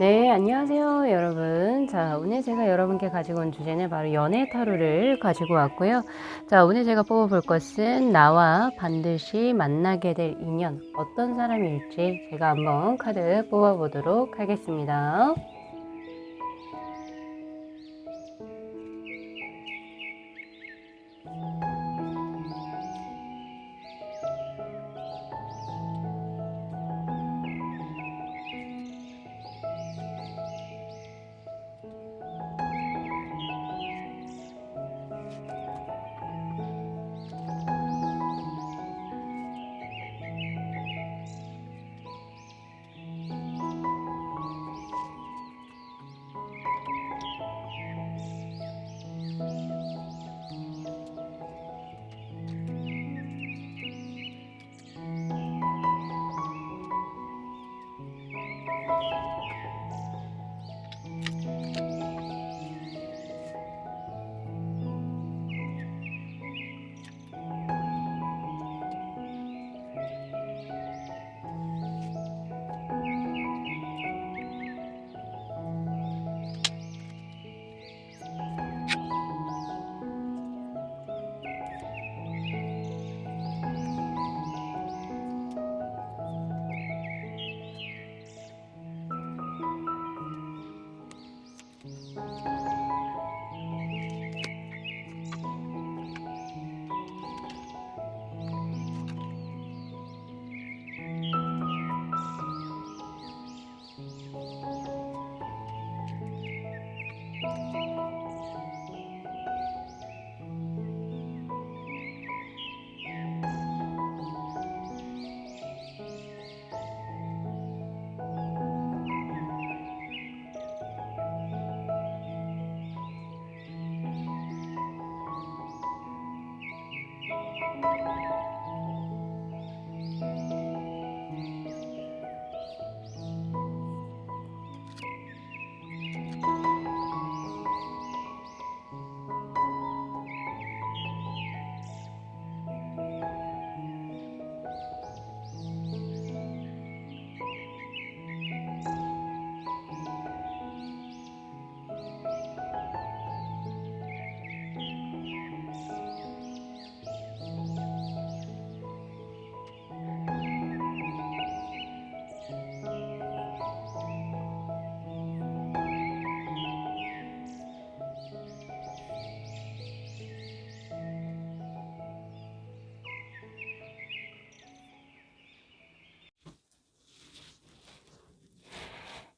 네, 안녕하세요, 여러분. 자, 오늘 제가 여러분께 가지고 온 주제는 바로 연애 타로를 가지고 왔고요. 자, 오늘 제가 뽑아볼 것은 나와 반드시 만나게 될 인연, 어떤 사람일지 제가 한번 카드 뽑아보도록 하겠습니다.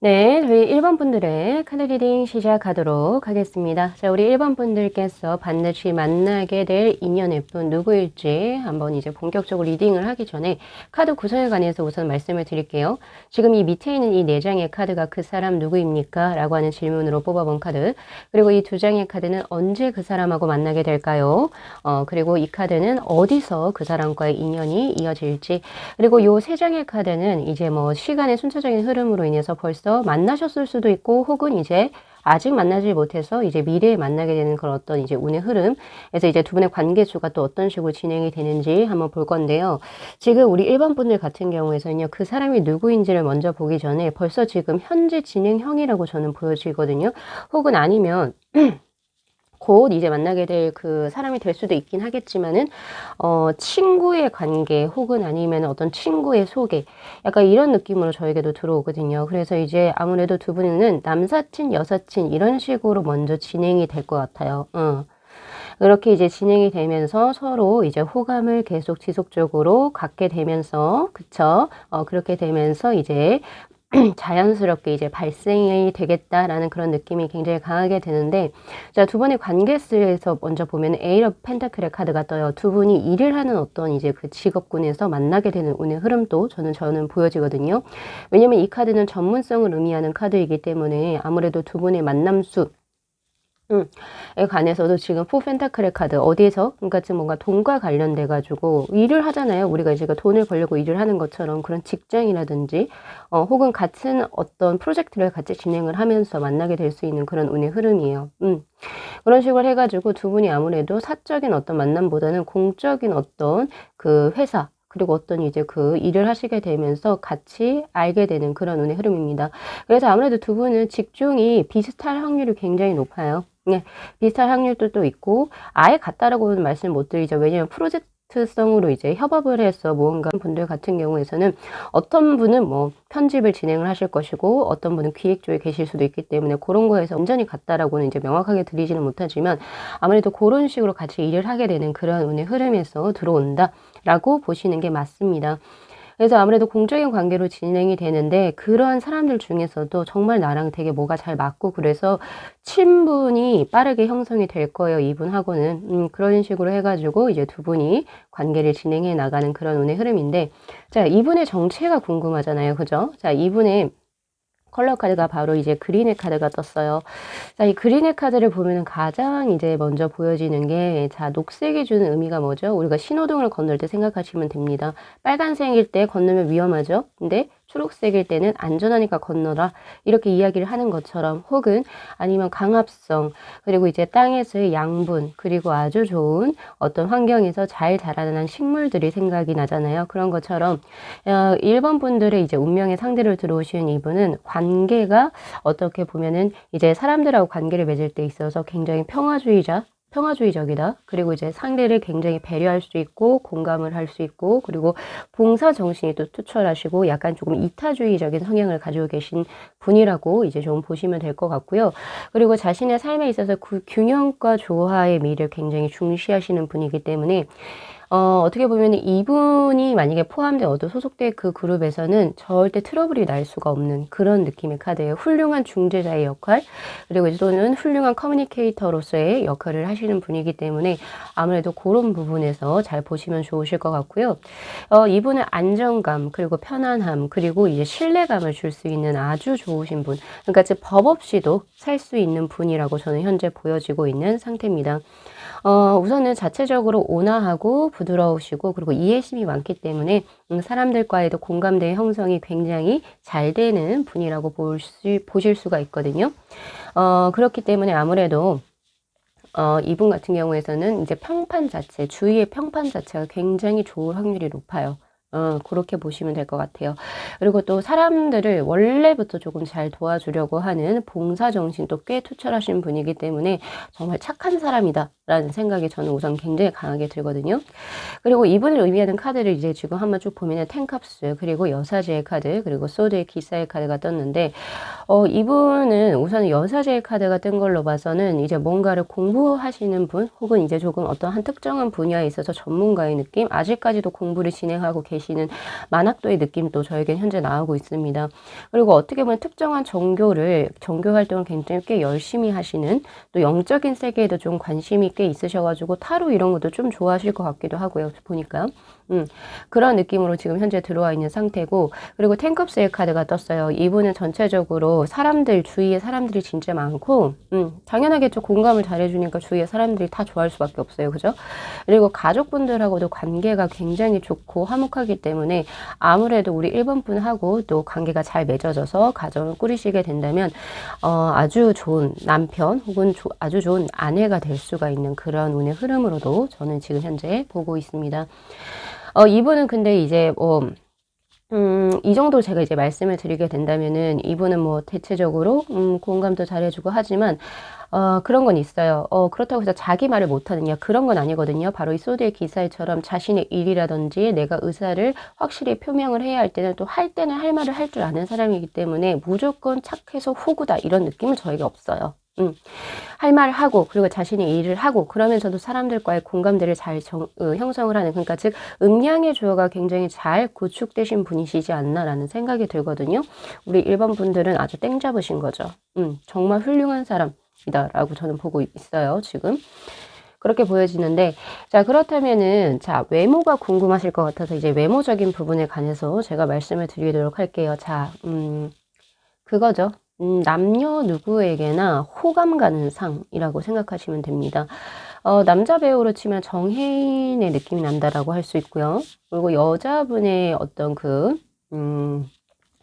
네, 저희 1번 분들의 카드 리딩 시작하도록 하겠습니다. 자, 우리 1번 분들께서 반드시 만나게 될 인연의 분 누구일지 한번 이제 본격적으로 리딩을 하기 전에 카드 구성에 관해서 우선 말씀을 드릴게요. 지금 이 밑에 있는 이 4장의 카드가 그 사람 누구입니까? 라고 하는 질문으로 뽑아본 카드. 그리고 이 2장의 카드는 언제 그 사람하고 만나게 될까요? 그리고 이 카드는 어디서 그 사람과의 인연이 이어질지. 그리고 이 3장의 카드는 이제 뭐 시간의 순차적인 흐름으로 인해서 벌써 만나셨을 수도 있고 혹은 이제 아직 만나지 못해서 이제 미래에 만나게 되는 그런 어떤 이제 운의 흐름. 그래서 이제 두 분의 관계수가 또 어떤 식으로 진행이 되는지 한번 볼 건데요. 지금 우리 1번 분들 같은 경우에서는요, 그 사람이 누구인지를 먼저 보기 전에 벌써 지금 현재 진행형이라고 저는 보여지거든요. 혹은 아니면 곧 이제 만나게 될 그 사람이 될 수도 있긴 하겠지만은, 친구의 관계 혹은 아니면 어떤 친구의 소개, 약간 이런 느낌으로 저에게도 들어오거든요. 그래서 이제 아무래도 두 분은 남사친, 여사친 이런 식으로 먼저 진행이 될 것 같아요. 그렇게 이제 진행이 되면서 서로 이제 호감을 계속 지속적으로 갖게 되면서, 그쵸? 그렇게 되면서 이제 자연스럽게 이제 발생이 되겠다라는 그런 느낌이 굉장히 강하게 드는데, 자, 두 분의 관계에서 먼저 보면 에이트 오브 펜타클의 카드가 떠요. 두 분이 일을 하는 어떤 이제 그 직업군에서 만나게 되는 운의 흐름도 저는 보여지거든요. 왜냐면 이 카드는 전문성을 의미하는 카드이기 때문에 아무래도 두 분의 만남수 에 관해서도 지금 포 펜타클의 카드 어디에서 그러니까 지금 뭔가 돈과 관련돼 가지고 일을 하잖아요. 우리가 이제 돈을 벌려고 일을 하는 것처럼 그런 직장이라든지 혹은 같은 어떤 프로젝트를 같이 진행을 하면서 만나게 될 수 있는 그런 운의 흐름이에요. 그런 식으로 해가지고 두 분이 아무래도 사적인 어떤 만남보다는 공적인 어떤 그 회사 그리고 어떤 이제 그 일을 하시게 되면서 같이 알게 되는 그런 운의 흐름입니다. 그래서 아무래도 두 분은 직종이 비슷할 확률이 굉장히 높아요. 네, 비슷할 확률도 또 있고, 아예 같다라고는 말씀을 못 드리죠. 왜냐면 프로젝트성으로 이제 협업을 해서 무언가 분들 같은 경우에서는 어떤 분은 뭐 편집을 진행을 하실 것이고, 어떤 분은 기획 쪽에 계실 수도 있기 때문에 그런 거에서 완전히 같다라고는 이제 명확하게 드리지는 못하지만, 아무래도 그런 식으로 같이 일을 하게 되는 그런 운의 흐름에서 들어온다라고 보시는 게 맞습니다. 그래서 아무래도 공적인 관계로 진행이 되는데, 그러한 사람들 중에서도 정말 나랑 되게 뭐가 잘 맞고, 그래서 친분이 빠르게 형성이 될 거예요, 이분하고는. 그런 식으로 해가지고 이제 두 분이 관계를 진행해 나가는 그런 운의 흐름인데, 자, 이분의 정체가 궁금하잖아요, 그죠? 자, 이분의 컬러 카드가 바로 이제 그린의 카드가 떴어요. 자, 이 그린의 카드를 보면은 가장 이제 먼저 보여지는 게, 자, 녹색이 주는 의미가 뭐죠? 우리가 신호등을 건널 때 생각하시면 됩니다. 빨간색일 때 건너면 위험하죠? 근데 초록색일 때는 안전하니까 건너라. 이렇게 이야기를 하는 것처럼, 혹은 아니면 강압성, 그리고 이제 땅에서의 양분, 그리고 아주 좋은 어떤 환경에서 잘 자라나는 식물들이 생각이 나잖아요. 그런 것처럼 1번 분들의 이제 운명의 상대로 들어오신 이분은 관계가 어떻게 보면은 이제 사람들하고 관계를 맺을 때 있어서 굉장히 평화주의적이다. 그리고 이제 상대를 굉장히 배려할 수 있고, 공감을 할 수 있고, 그리고 봉사 정신이 또 투철하시고, 약간 조금 이타주의적인 성향을 가지고 계신 분이라고 이제 좀 보시면 될 것 같고요. 그리고 자신의 삶에 있어서 그 균형과 조화의 미를 굉장히 중시하시는 분이기 때문에, 어떻게 보면 이분이 만약에 포함돼 소속된 그 그룹에서는 절대 트러블이 날 수가 없는 그런 느낌의 카드예요. 훌륭한 중재자의 역할, 그리고 또는 훌륭한 커뮤니케이터로서의 역할을 하시는 분이기 때문에 아무래도 그런 부분에서 잘 보시면 좋으실 것 같고요. 이분은 안정감, 그리고 편안함, 그리고 이제 신뢰감을 줄 수 있는 아주 좋으신 분. 그러니까 즉 법 없이도 살 수 있는 분이라고 저는 현재 보여지고 있는 상태입니다. 우선은 자체적으로 온화하고 부드러우시고, 그리고 이해심이 많기 때문에 사람들과의도 공감대의 형성이 굉장히 잘 되는 분이라고 보실 수가 있거든요. 그렇기 때문에 아무래도 이분 같은 경우에서는 이제 주위의 평판 자체가 굉장히 좋을 확률이 높아요. 그렇게 보시면 될 것 같아요. 그리고 또 사람들을 원래부터 조금 잘 도와주려고 하는 봉사 정신도 꽤 투철하신 분이기 때문에 정말 착한 사람이다라는 생각이 저는 우선 굉장히 강하게 들거든요. 그리고 이분을 의미하는 카드를 이제 지금 한번 쭉 보면은 텐캅스, 그리고 여사제의 카드, 그리고 소드의 기사의 카드가 떴는데, 이분은 우선 여사제의 카드가 뜬 걸로 봐서는 이제 뭔가를 공부하시는 분, 혹은 이제 조금 어떤 한 특정한 분야에 있어서 전문가의 느낌, 아직까지도 공부를 진행하고 계시는 만학도의 느낌도 저에겐 현재 나오고 있습니다. 그리고 어떻게 보면 특정한 종교 활동을 굉장히 꽤 열심히 하시는, 또 영적인 세계에도 좀 관심이 꽤 있으셔가지고 타로 이런 것도 좀 좋아하실 것 같기도 하고요. 보니까. 그런 느낌으로 지금 현재 들어와 있는 상태고, 그리고 텐컵스의 카드가 떴어요. 이분은 전체적으로 주위에 사람들이 진짜 많고, 당연하겠죠. 공감을 잘해주니까 주위에 사람들이 다 좋아할 수밖에 없어요. 그죠? 그리고 가족분들하고도 관계가 굉장히 좋고 화목하기 때문에 아무래도 우리 1번 분하고 또 관계가 잘 맺어져서 가정을 꾸리시게 된다면, 아주 좋은 남편 혹은 아주 좋은 아내가 될 수가 있는 그런 운의 흐름으로도 저는 지금 현재 보고 있습니다. 이분은 근데 이제 이 정도 제가 이제 말씀을 드리게 된다면은, 이분은 뭐 대체적으로 공감도 잘해주고 하지만 그런 건 있어요. 그렇다고 해서 자기 말을 못하느냐, 그런 건 아니거든요. 바로 이 소드의 기사처럼 자신의 일이라든지 내가 의사를 확실히 표명을 해야 할 때는, 또 할 때는 할 말을 할 줄 아는 사람이기 때문에 무조건 착해서 호구다 이런 느낌은 저에게 없어요. 할 말을 하고, 그리고 자신이 일을 하고, 그러면서도 사람들과의 공감대를 잘 형성을 하는, 그러니까 즉 음양의 조화가 굉장히 잘 구축되신 분이시지 않나라는 생각이 들거든요. 우리 1번 분들은 아주 땡 잡으신 거죠. 정말 훌륭한 사람이다라고 저는 보고 있어요, 지금. 그렇게 보여지는데, 자, 그렇다면은, 자, 외모가 궁금하실 것 같아서 이제 외모적인 부분에 관해서 제가 말씀을 드리도록 할게요. 자, 그거죠. 남녀 누구에게나 호감 가는 상이라고 생각하시면 됩니다. 남자 배우로 치면 정혜인의 느낌이 난다라고 할 수 있고요. 그리고 여자분의 어떤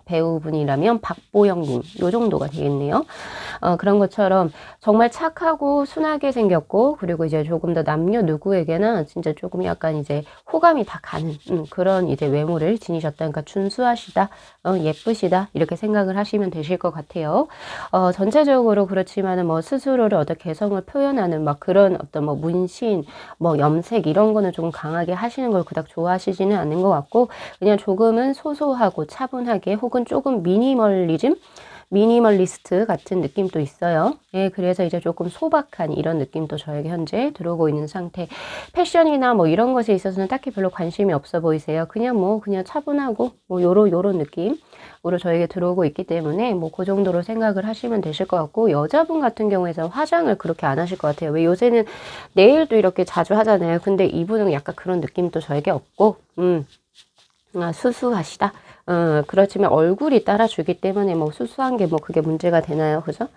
배우분이라면 박보영님 요 정도가 되겠네요. 그런 것처럼 정말 착하고 순하게 생겼고 그리고 이제 조금 더 남녀 누구에게나 진짜 조금 약간 이제 호감이 다 가는 그런 이제 외모를 지니셨다. 그러니까 준수하시다, 예쁘시다 이렇게 생각을 하시면 되실 것 같아요. 전체적으로 그렇지만은 뭐 스스로를 어떤 개성을 표현하는 막 그런 어떤 뭐 문신, 뭐 염색 이런 거는 조금 강하게 하시는 걸 그닥 좋아하시지는 않는 것 같고 그냥 조금은 소소하고 차분하게 혹은 조금 미니멀리스트 같은 느낌도 있어요. 예, 그래서 이제 조금 소박한 이런 느낌도 저에게 현재 들어오고 있는 상태. 패션이나 뭐 이런 것에 있어서는 딱히 별로 관심이 없어 보이세요. 그냥 차분하고 뭐 요런 느낌으로 저에게 들어오고 있기 때문에 뭐 그 정도로 생각을 하시면 되실 것 같고 여자분 같은 경우에는 화장을 그렇게 안 하실 것 같아요. 왜 요새는 네일도 이렇게 자주 하잖아요. 근데 이분은 약간 그런 느낌도 저에게 없고 수수하시다. 그렇지만 얼굴이 따라주기 때문에 뭐 수수한 게 뭐 그게 문제가 되나요? 그죠?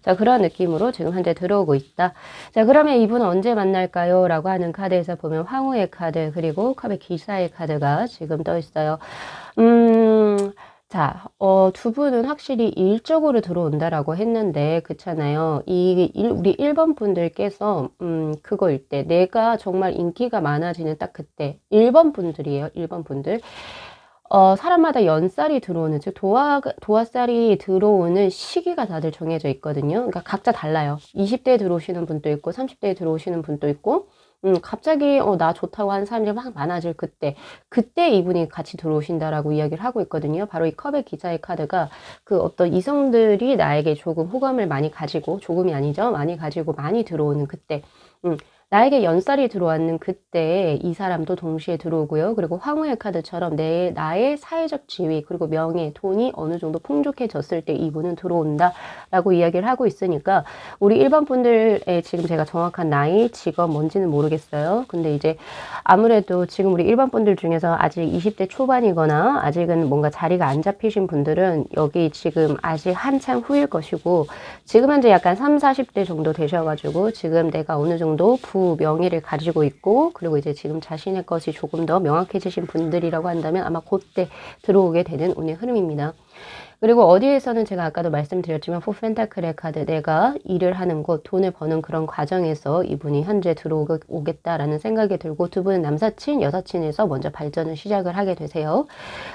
자, 그런 느낌으로 지금 현재 들어오고 있다. 자, 그러면 이분은 언제 만날까요? 라고 하는 카드에서 보면 황후의 카드, 그리고 컵의 기사의 카드가 지금 떠 있어요. 자, 두 분은 확실히 일적으로 들어온다라고 했는데, 그렇잖아요. 우리 1번 분들께서, 그거일 때, 내가 정말 인기가 많아지는 딱 그때, 1번 분들이에요, 1번 분들. 사람마다 연살이 들어오는, 즉, 도화살이 들어오는 시기가 다들 정해져 있거든요. 그러니까 각자 달라요. 20대에 들어오시는 분도 있고, 30대에 들어오시는 분도 있고, 갑자기, 나 좋다고 하는 사람들이 막 많아질 그때 이분이 같이 들어오신다라고 이야기를 하고 있거든요. 바로 이 컵의 기사의 카드가 그 어떤 이성들이 나에게 조금 호감을 많이 가지고, 조금이 아니죠. 많이 가지고 많이 들어오는 그때, 나에게 연살이 들어왔는 그때 이 사람도 동시에 들어오고요. 그리고 황후의 카드처럼 나의 사회적 지위, 그리고 명예, 돈이 어느 정도 풍족해졌을 때 이분은 들어온다 라고 이야기를 하고 있으니까 우리 일반 분들의 지금 제가 정확한 나이, 직업 뭔지는 모르겠어요. 근데 이제 아무래도 지금 우리 일반 분들 중에서 아직 20대 초반이거나 아직은 뭔가 자리가 안 잡히신 분들은 여기 지금 아직 한참 후일 것이고 지금 현재 약간 3, 40대 정도 되셔가지고 지금 내가 어느 정도 명예를 가지고 있고 그리고 이제 지금 자신의 것이 조금 더 명확해지신 분들이라고 한다면 아마 그때 들어오게 되는 운의 흐름입니다. 그리고 어디에서는 제가 아까도 말씀드렸지만 포펜타클의 카드 내가 일을 하는 곳 돈을 버는 그런 과정에서 이분이 현재 들어오겠다라는 생각이 들고 두 분은 남사친 여사친에서 먼저 발전을 시작을 하게 되세요.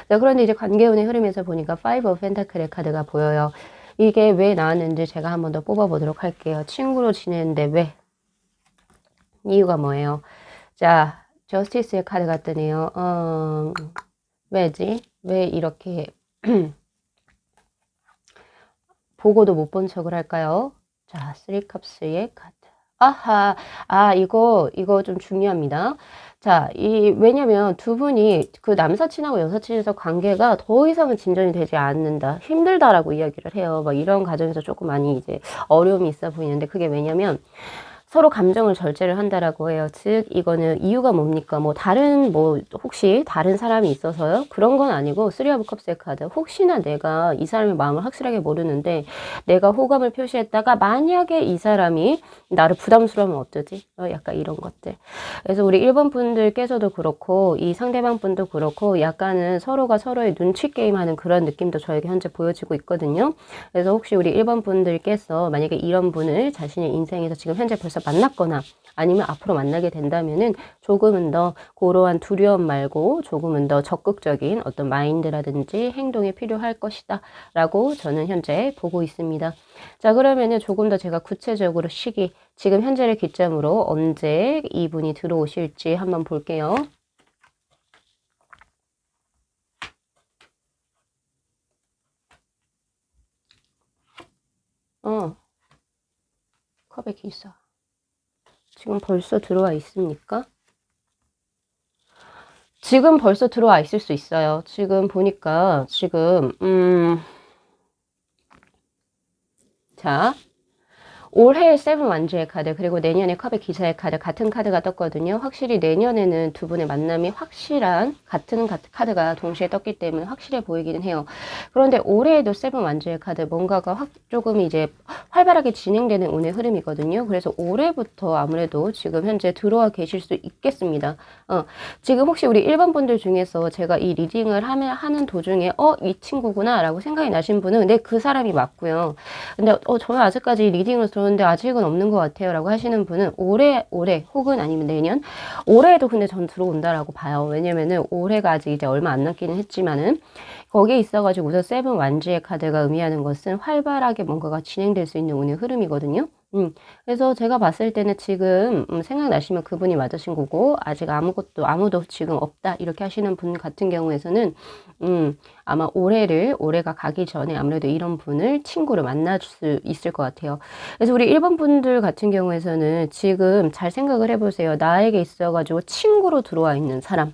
자, 그런데 이제 관계운의 흐름에서 보니까 5 오브 펜타클의 카드가 보여요. 이게 왜 나왔는지 제가 한번 더 뽑아보도록 할게요. 친구로 지내는데 왜? 이유가 뭐예요? 자, 저스티스의 카드가 뜨네요. 왜지? 왜 이렇게 보고도 못 본 척을 할까요? 자, 3컵스의 카드. 아하, 이거 좀 중요합니다. 자, 왜냐면 두 분이 그 남사친하고 여사친에서 관계가 더 이상은 진전이 되지 않는다. 힘들다라고 이야기를 해요. 막 이런 과정에서 조금 많이 이제 어려움이 있어 보이는데 그게 왜냐면 서로 감정을 절제를 한다라고 해요. 즉 이거는 이유가 뭡니까? 혹시 다른 사람이 있어서요? 그런 건 아니고 3 오브 컵스의 카드. 혹시나 내가 이 사람의 마음을 확실하게 모르는데 내가 호감을 표시했다가 만약에 이 사람이 나를 부담스러우면 어쩌지? 약간 이런 것들. 그래서 우리 1번 분들께서도 그렇고 이 상대방 분도 그렇고 약간은 서로가 서로의 눈치 게임하는 그런 느낌도 저에게 현재 보여지고 있거든요. 그래서 혹시 우리 1번 분들께서 만약에 이런 분을 자신의 인생에서 지금 현재 벌써 만났거나 아니면 앞으로 만나게 된다면은 조금은 더 그러한 두려움 말고 조금은 더 적극적인 어떤 마인드라든지 행동이 필요할 것이다 라고 저는 현재 보고 있습니다. 자, 그러면은 조금 더 제가 구체적으로 시기, 지금 현재를 기점으로 언제 이분이 들어오실지 한번 볼게요. 컵의 기사. 지금 벌써 들어와 있습니까? 지금 벌써 들어와 있을 수 있어요. 지금 보니까 자 올해 세븐 완주의 카드 그리고 내년에 컵의 기사의 카드 같은 카드가 떴거든요. 확실히 내년에는 두 분의 만남이 확실한 같은 카드가 동시에 떴기 때문에 확실해 보이기는 해요. 그런데 올해에도 세븐 완주의 카드 뭔가가 조금 이제 활발하게 진행되는 운의 흐름이거든요. 그래서 올해부터 아무래도 지금 현재 들어와 계실 수 있겠습니다. 지금 혹시 우리 1번 분들 중에서 제가 이 리딩을 하는 도중에 이 친구구나 라고 생각이 나신 분은 근데 그 사람이 맞고요. 근데 저는 아직까지 리딩을 들었는데 아직은 없는 것 같아요 라고 하시는 분은 올해 혹은 아니면 내년 올해에도 근데 전 들어온다라고 봐요. 왜냐면은 올해가 아직 이제 얼마 안 남기는 했지만은 거기에 있어가지고 우선 세븐 완주의 카드가 의미하는 것은 활발하게 뭔가가 진행될 수 있는 운의 흐름이거든요. 그래서 제가 봤을 때는 지금 생각나시면 그분이 맞으신 거고 아직 아무도 지금 없다 이렇게 하시는 분 같은 경우에서는 아마 올해가 가기 전에 아무래도 이런 분을 친구로 만날 수 있을 것 같아요. 그래서 우리 1번 분들 같은 경우에서는 지금 잘 생각을 해보세요. 나에게 있어가지고 친구로 들어와 있는 사람.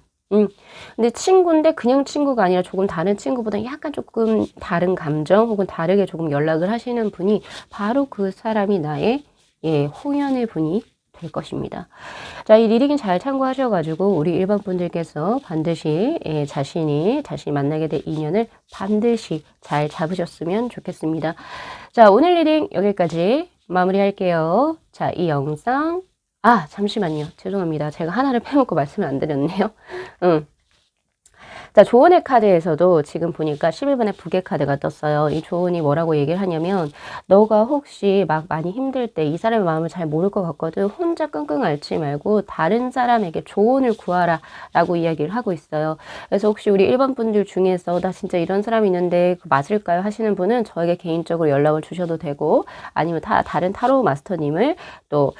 근데 친구인데 그냥 친구가 아니라 조금 다른 친구보다 약간 조금 다른 감정 혹은 다르게 조금 연락을 하시는 분이 바로 그 사람이 나의 홍연의 분이 될 것입니다. 자, 이 리딩 잘 참고하셔가지고 우리 1번 분들께서 반드시 자신이 만나게 될 인연을 반드시 잘 잡으셨으면 좋겠습니다. 자, 오늘 리딩 여기까지 마무리할게요. 자, 이 영상 잠시만요. 죄송합니다. 제가 하나를 빼먹고 말씀을 안 드렸네요. 자, 조언의 카드에서도 지금 보니까 11번의 북의 카드가 떴어요. 이 조언이 뭐라고 얘기를 하냐면 너가 혹시 막 많이 힘들 때 이 사람의 마음을 잘 모를 것 같거든. 혼자 끙끙 앓지 말고 다른 사람에게 조언을 구하라 라고 이야기를 하고 있어요. 그래서 혹시 우리 1번 분들 중에서 나 진짜 이런 사람이 있는데 맞을까요? 하시는 분은 저에게 개인적으로 연락을 주셔도 되고 아니면 다른 타로 마스터님을 또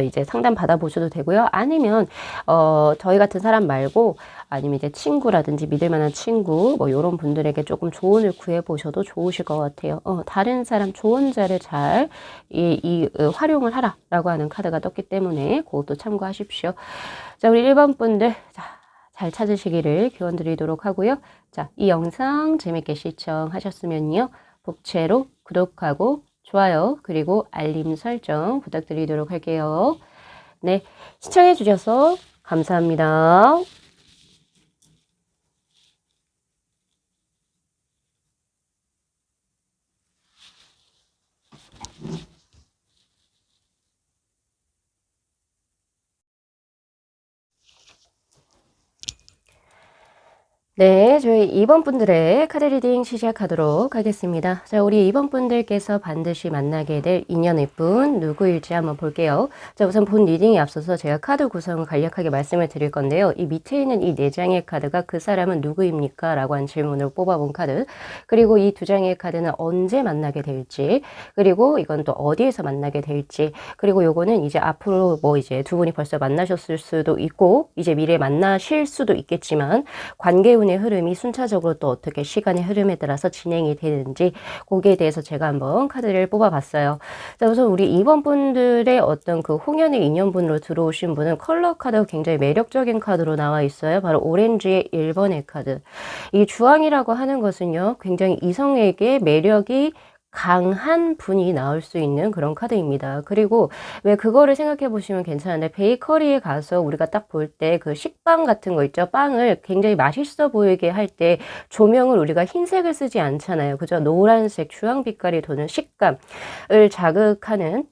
이제 상담 받아보셔도 되고요. 아니면 저희 같은 사람 말고 아니면 이제 친구라든지 믿을 만한 친구 뭐 이런 분들에게 조금 조언을 구해 보셔도 좋으실 것 같아요. 다른 사람 조언자를 잘 활용을 하라라고 하는 카드가 떴기 때문에 그것도 참고하십시오. 자, 우리 1번 분들 잘 찾으시기를 기원 드리도록 하고요. 자, 이 영상 재밌게 시청하셨으면요. 복채로 구독하고 좋아요 그리고 알림 설정 부탁드리도록 할게요. 네, 시청해 주셔서 감사합니다. 네, 저희 2번 분들의 카드 리딩 시작하도록 하겠습니다. 자, 우리 2번 분들께서 반드시 만나게 될 인연의 분 누구일지 한번 볼게요. 자, 우선 본 리딩에 앞서서 제가 카드 구성을 간략하게 말씀을 드릴 건데요. 이 밑에 있는 이 4장의 카드가 그 사람은 누구입니까? 라고 한 질문으로 뽑아본 카드. 그리고 이 2장의 카드는 언제 만나게 될지, 그리고 이건 또 어디에서 만나게 될지, 그리고 요거는 이제 앞으로 뭐 이제 두 분이 벌써 만나셨을 수도 있고, 이제 미래에 만나실 수도 있겠지만, 관계 운의 흐름이 순차적으로 또 어떻게 시간의 흐름에 따라서 진행이 되는지 거기에 대해서 제가 한번 카드를 뽑아봤어요. 자, 우선 우리 2번 분들의 어떤 그 홍연의 인연분으로 들어오신 분은 컬러 카드가 굉장히 매력적인 카드로 나와 있어요. 바로 오렌지의 1번의 카드. 이 주황이라고 하는 것은요, 굉장히 이성에게 매력이 강한 분이 나올 수 있는 그런 카드입니다. 그리고 왜 그거를 생각해 보시면 괜찮은데 베이커리에 가서 우리가 딱 볼 때 그 식빵 같은 거 있죠. 빵을 굉장히 맛있어 보이게 할 때 조명을 우리가 흰색을 쓰지 않잖아요. 그죠? 노란색 주황 빛깔이 도는 식감을 자극하는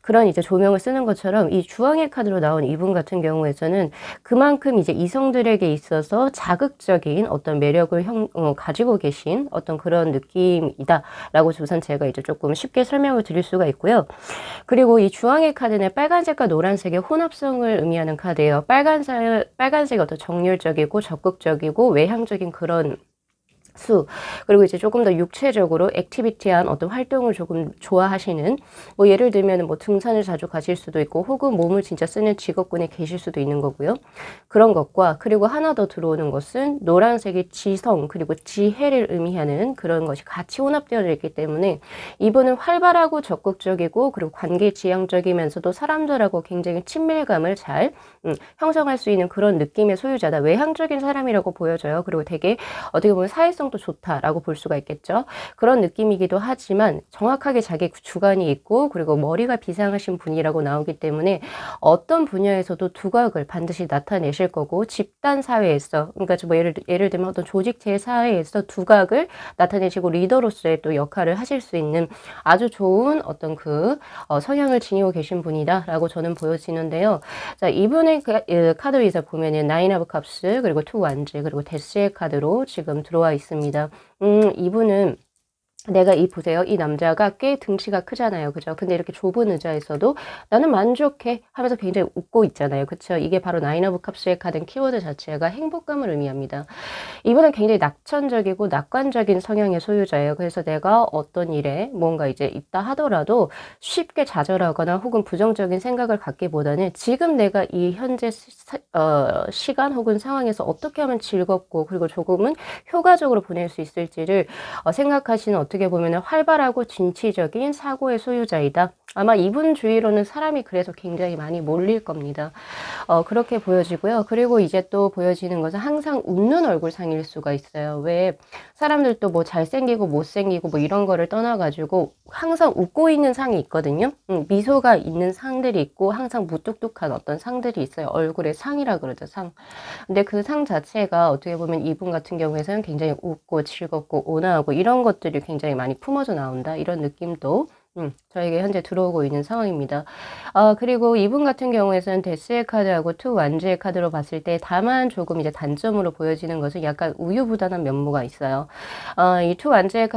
그런 이제 조명을 쓰는 것처럼 이 주황의 카드로 나온 이분 같은 경우에서는 그만큼 이제 이성들에게 있어서 자극적인 어떤 매력을 가지고 계신 어떤 그런 느낌이다라고 우선 제가 이제 조금 쉽게 설명을 드릴 수가 있고요. 그리고 이 주황의 카드는 빨간색과 노란색의 혼합성을 의미하는 카드예요. 빨간색이 어떤 정열적이고 적극적이고 외향적인 그런 그리고 이제 조금 더 육체적으로 액티비티한 어떤 활동을 조금 좋아하시는 뭐 예를 들면 뭐 등산을 자주 가실 수도 있고 혹은 몸을 진짜 쓰는 직업군에 계실 수도 있는 거고요. 그런 것과 그리고 하나 더 들어오는 것은 노란색의 지성 그리고 지혜를 의미하는 그런 것이 같이 혼합되어 있기 때문에 이분은 활발하고 적극적이고 그리고 관계지향적이면서도 사람들하고 굉장히 친밀감을 잘 형성할 수 있는 그런 느낌의 소유자다. 외향적인 사람이라고 보여져요. 그리고 되게 어떻게 보면 사회성 성향도 좋다라고 볼 수가 있겠죠. 그런 느낌이기도 하지만 정확하게 자기 주관이 있고 그리고 머리가 비상하신 분이라고 나오기 때문에 어떤 분야에서도 두각을 반드시 나타내실 거고 집단 사회에서 그러니까 뭐 예를 들면 어떤 조직체 사회에서 두각을 나타내시고 리더로서의 또 역할을 하실 수 있는 아주 좋은 어떤 성향을 지니고 계신 분이다라고 저는 보여지는데요. 자, 이분의 카드 위에서 보면은 나인 오브 컵스 그리고 투 완즈 그리고 데스의 카드로 지금 들어와 있습니다. 이분은 내가 보세요. 이 남자가 꽤 등치가 크잖아요. 그죠? 근데 이렇게 좁은 의자에서도 나는 만족해 하면서 굉장히 웃고 있잖아요. 그쵸? 이게 바로 나인 오브 컵스의 카드 키워드 자체가 행복감을 의미합니다. 이분은 굉장히 낙천적이고 낙관적인 성향의 소유자예요. 그래서 내가 어떤 일에 뭔가 이제 있다 하더라도 쉽게 좌절하거나 혹은 부정적인 생각을 갖기보다는 지금 내가 이 현재 시간 혹은 상황에서 어떻게 하면 즐겁고 그리고 조금은 효과적으로 보낼 수 있을지를 생각하시는 어떻게 보면 활발하고 진취적인 사고의 소유자이다. 아마 이분 주위로는 사람이 그래서 굉장히 많이 몰릴 겁니다. 그렇게 보여지고요. 그리고 이제 또 보여지는 것은 항상 웃는 얼굴상일 수가 있어요. 왜 사람들도 뭐 잘생기고 못생기고 뭐 이런 거를 떠나가지고 항상 웃고 있는 상이 있거든요. 미소가 있는 상들이 있고 항상 무뚝뚝한 어떤 상들이 있어요. 얼굴에 상이라 그러죠, 상. 근데 그 상 자체가 어떻게 보면 이분 같은 경우에는 굉장히 웃고 즐겁고 온화하고 이런 것들이 굉장히 많이 품어져 나온다. 이런 느낌도 저에게 현재 들어오고 있는 상황입니다. 그리고 이분 같은 경우에는 데스의 카드하고 투 완즈의 카드로 봤을 때 다만 조금 이제 단점으로 보여지는 것은 약간 우유부단한 면모가 있어요. 이 투 완즈의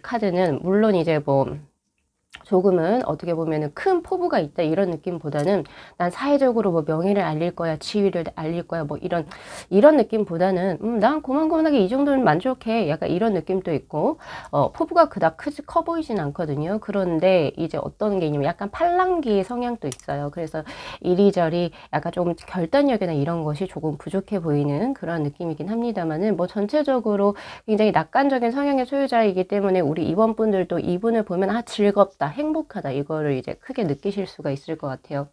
카드는 물론 이제 뭐 조금은 어떻게 보면은 큰 포부가 있다 이런 느낌보다는 난 사회적으로 뭐 명예를 알릴 거야, 지위를 알릴 거야, 뭐 이런 느낌보다는 난 고만고만하게 이 정도는 만족해. 약간 이런 느낌도 있고 포부가 그닥 커 보이진 않거든요. 그런데 이제 어떤 게 있냐면 약간 팔랑귀의 성향도 있어요. 그래서 이리저리 약간 조금 결단력이나 이런 것이 조금 부족해 보이는 그런 느낌이긴 합니다만은 뭐 전체적으로 굉장히 낙관적인 성향의 소유자이기 때문에 우리 이번 분들도 이분을 보면 즐겁다. 행복하다 이거를 이제 크게 느끼실 수가 있을 것 같아요.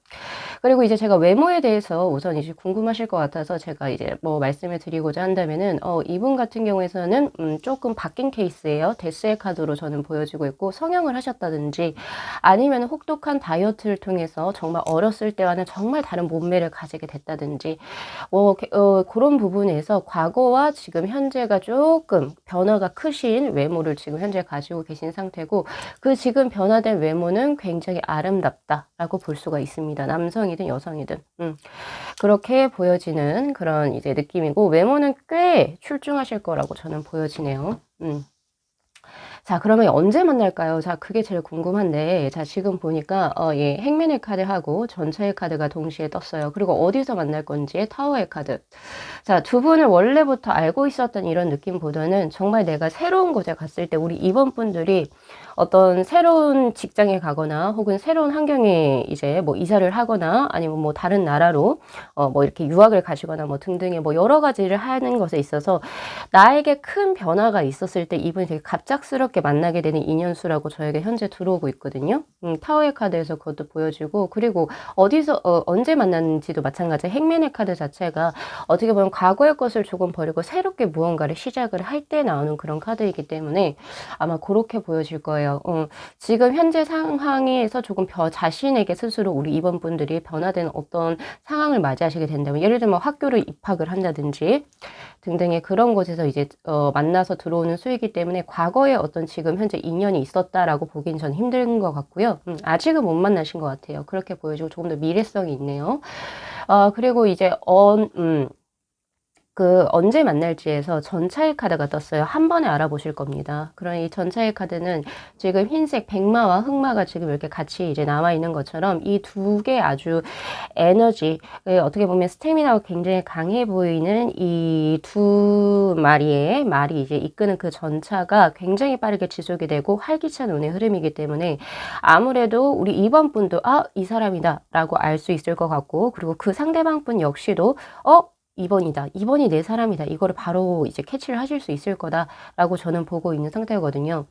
그리고 이제 제가 외모에 대해서 우선 이제 궁금하실 것 같아서 제가 이제 뭐 말씀을 드리고자 한다면은 이분 같은 경우에서는 조금 바뀐 케이스예요. 데스의 카드로 저는 보여지고 있고 성형을 하셨다든지 아니면 혹독한 다이어트를 통해서 정말 어렸을 때와는 정말 다른 몸매를 가지게 됐다든지 그런 부분에서 과거와 지금 현재가 조금 변화가 크신 외모를 지금 현재 가지고 계신 상태고 그 지금 변화된 외모는 굉장히 아름답다라고 볼 수가 있습니다. 남성이든 여성이든 그렇게 보여지는 그런 이제 느낌이고 외모는 꽤 출중하실 거라고 저는 보여지네요. 자, 그러면 언제 만날까요? 자, 그게 제일 궁금한데, 자, 지금 보니까, 예, 행맨의 카드하고 전차의 카드가 동시에 떴어요. 그리고 어디서 만날 건지 타워의 카드. 자, 두 분을 원래부터 알고 있었던 이런 느낌보다는 정말 내가 새로운 곳에 갔을 때 우리 이번 분들이 어떤 새로운 직장에 가거나 혹은 새로운 환경에 이제 뭐 이사를 하거나 아니면 뭐 다른 나라로 뭐 이렇게 유학을 가시거나 뭐 등등의 뭐 여러 가지를 하는 것에 있어서 나에게 큰 변화가 있었을 때 이분이 되게 갑작스럽게 만나게 되는 인연수라고 저에게 현재 들어오고 있거든요. 타워의 카드에서 그것도 보여지고 그리고 어디서 언제 만났는지도 마찬가지. 행맨의 카드 자체가 어떻게 보면 과거의 것을 조금 버리고 새롭게 무언가를 시작을 할 때 나오는 그런 카드이기 때문에 아마 그렇게 보여질 거예요. 지금 현재 상황에서 조금 자신에게 스스로 우리 이번 분들이 변화된 어떤 상황을 맞이하시게 된다면 예를 들면 학교를 입학을 한다든지 등등의 그런 곳에서 이제 만나서 들어오는 수이기 때문에 과거에 어떤 지금 현재 인연이 있었다라고 보긴 전 힘든 것 같고요. 아직은 못 만나신 것 같아요. 그렇게 보여지고 조금 더 미래성이 있네요. 그리고 이제 언제 만날지에서 전차의 카드가 떴어요. 한 번에 알아보실 겁니다. 그럼 이 전차의 카드는 지금 흰색 백마와 흑마가 지금 이렇게 같이 이제 나와 있는 것처럼 이 두 개 아주 에너지, 어떻게 보면 스태미나가 굉장히 강해 보이는 이 두 마리의 말이 이제 이끄는 그 전차가 굉장히 빠르게 지속이 되고 활기찬 운의 흐름이기 때문에 아무래도 우리 이번 분도 이 사람이다 라고 알 수 있을 것 같고 그리고 그 상대방 분 역시도 2번이다. 2번이 내 사람이다. 이거를 바로 이제 캐치를 하실 수 있을 거다라고 저는 보고 있는 상태거든요.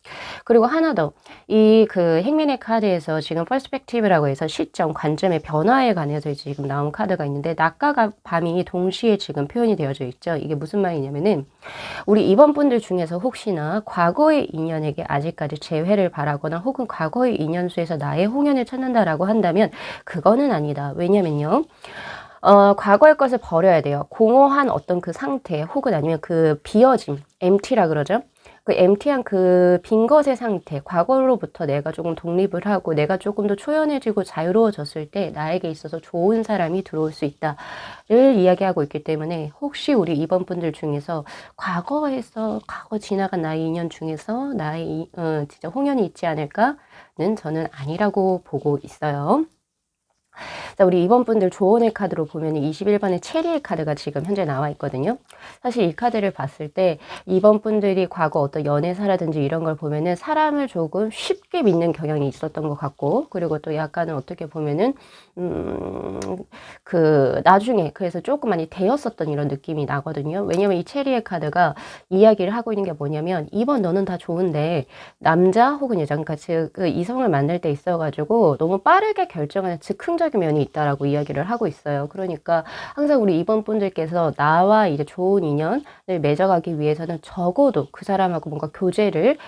그리고 하나 더. 이 그 행맨의 카드에서 지금 퍼스펙티브라고 해서 시점, 관점의 변화에 관해서 지금 나온 카드가 있는데 낮과 밤이 동시에 지금 표현이 되어져 있죠. 이게 무슨 말이냐면은 우리 2번 분들 중에서 혹시나 과거의 인연에게 아직까지 재회를 바라거나 혹은 과거의 인연수에서 나의 홍연을 찾는다라고 한다면 그거는 아니다. 왜냐면요. 과거의 것을 버려야 돼요. 공허한 어떤 그 상태 혹은 아니면 그 비어짐, empty라 그러죠. 그 empty한 그 빈 것의 상태, 과거로부터 내가 조금 독립을 하고 내가 조금 더 초연해지고 자유로워졌을 때 나에게 있어서 좋은 사람이 들어올 수 있다를 이야기하고 있기 때문에 혹시 우리 이번 분들 중에서 과거에서 과거 지나간 나의 인연 중에서 나의 진짜 홍연이 있지 않을까는 저는 아니라고 보고 있어요. 자, 우리 2번 분들 조언의 카드로 보면 21번의 체리의 카드가 지금 현재 나와 있거든요. 사실 이 카드를 봤을 때 2번 분들이 과거 어떤 연애사라든지 이런 걸 보면은 사람을 조금 쉽게 믿는 경향이 있었던 것 같고, 그리고 또 약간은 어떻게 보면은 나중에 그래서 조금 많이 되었었던 이런 느낌이 나거든요. 왜냐면 이 체리의 카드가 이야기를 하고 있는 게 뭐냐면 2번 너는 다 좋은데 남자 혹은 여자, 그러니까 그 이성을 만날 때 있어가지고 너무 빠르게 결정하는 즉흥적인 면이 있다라고 이야기를 하고 있어요. 그러니까 항상 우리 2번 분들께서 나와 이제 좋은 인연을 맺어가기 위해서는 적어도 그 사람하고 뭔가 교제를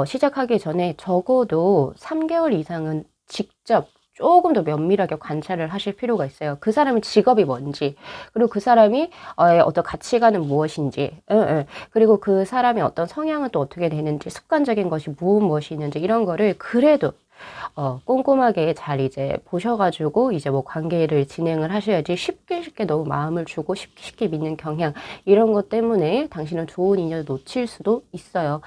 시작하기 전에 적어도 3개월 이상은 직접 조금 더 면밀하게 관찰을 하실 필요가 있어요. 그 사람의 직업이 뭔지, 그리고 그 사람이 어떤 가치관은 무엇인지, 그리고 그 사람의 어떤 성향은 또 어떻게 되는지, 습관적인 것이 무엇이 있는지 이런 거를 그래도 꼼꼼하게 잘 이제 보셔가지고 이제 뭐 관계를 진행을 하셔야지 쉽게 너무 마음을 주고 쉽게 믿는 경향 이런 것 때문에 당신은 좋은 인연을 놓칠 수도 있어요.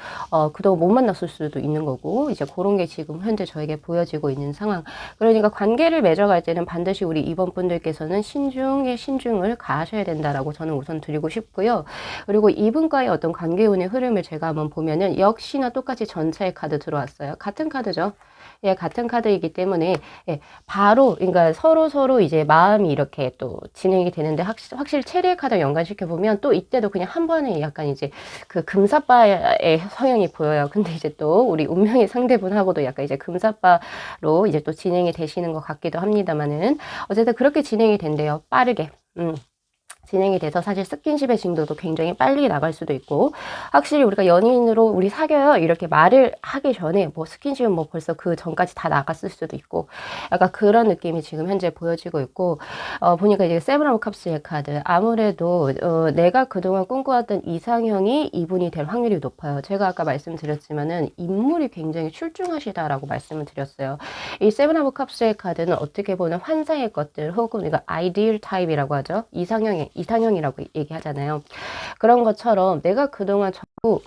그동안 못 만났을 수도 있는 거고 이제 그런 게 지금 현재 저에게 보여지고 있는 상황. 그러니까 관계를 맺어갈 때는 반드시 우리 이번 분들께서는 신중에 신중을 가하셔야 된다라고 저는 우선 드리고 싶고요. 그리고 이분과의 어떤 관계운의 흐름을 제가 한번 보면은 역시나 똑같이 전차의 카드 들어왔어요. 같은 카드죠. 예, 같은 카드이기 때문에 예, 바로 그러니까 서로 이제 마음이 이렇게 또 진행이 되는데 확실히 체리의 카드 연관시켜 보면 또 이때도 그냥 한 번에 약간 이제 그 금사빠의 성향이 보여요. 근데 이제 또 우리 운명의 상대분하고도 약간 이제 금사빠로 이제 또 진행이 되시는 것 같기도 합니다만은 어쨌든 그렇게 진행이 된대요. 빠르게. 진행이 돼서 사실 스킨십의 진도도 굉장히 빨리 나갈 수도 있고 확실히 우리가 연인으로 우리 사귀어요 이렇게 말을 하기 전에 뭐 스킨십은 뭐 벌써 그 전까지 다 나갔을 수도 있고 약간 그런 느낌이 지금 현재 보여지고 있고 보니까 이제 세븐 오브 컵스의 카드 아무래도 내가 그동안 꿈꿔왔던 이상형이 이분이 될 확률이 높아요. 제가 아까 말씀드렸지만은 인물이 굉장히 출중하시다라고 말씀을 드렸어요. 이 세븐 오브 컵스의 카드는 어떻게 보면 환상의 것들 혹은 우리가 아이디얼 타입이라고 하죠. 이상형이라고 얘기하잖아요. 그런 것처럼 내가 그동안 자꾸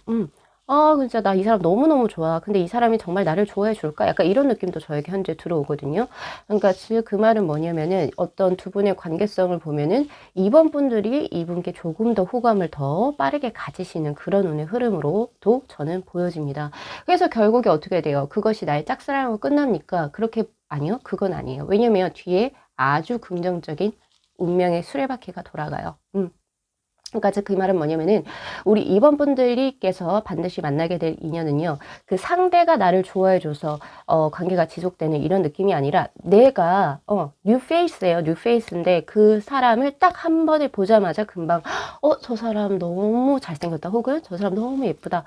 진짜 나 이 사람 너무너무 좋아. 근데 이 사람이 정말 나를 좋아해 줄까? 약간 이런 느낌도 저에게 현재 들어오거든요. 그러니까 즉 그 말은 뭐냐면은 어떤 두 분의 관계성을 보면은 이번 분들이 이분께 조금 더 호감을 더 빠르게 가지시는 그런 운의 흐름으로도 저는 보여집니다. 그래서 결국에 어떻게 돼요? 그것이 나의 짝사랑으로 끝납니까? 그렇게 아니요. 그건 아니에요. 왜냐면 뒤에 아주 긍정적인 운명의 수레바퀴가 돌아가요. 그러니까 그 말은 뭐냐면은 우리 2번 분들께서 반드시 만나게 될 인연은요. 그 상대가 나를 좋아해줘서 관계가 지속되는 이런 느낌이 아니라 내가 뉴 페이스예요. 뉴 페이스인데 그 사람을 딱 한 번에 보자마자 금방 저 사람 너무 잘생겼다. 혹은 저 사람 너무 예쁘다.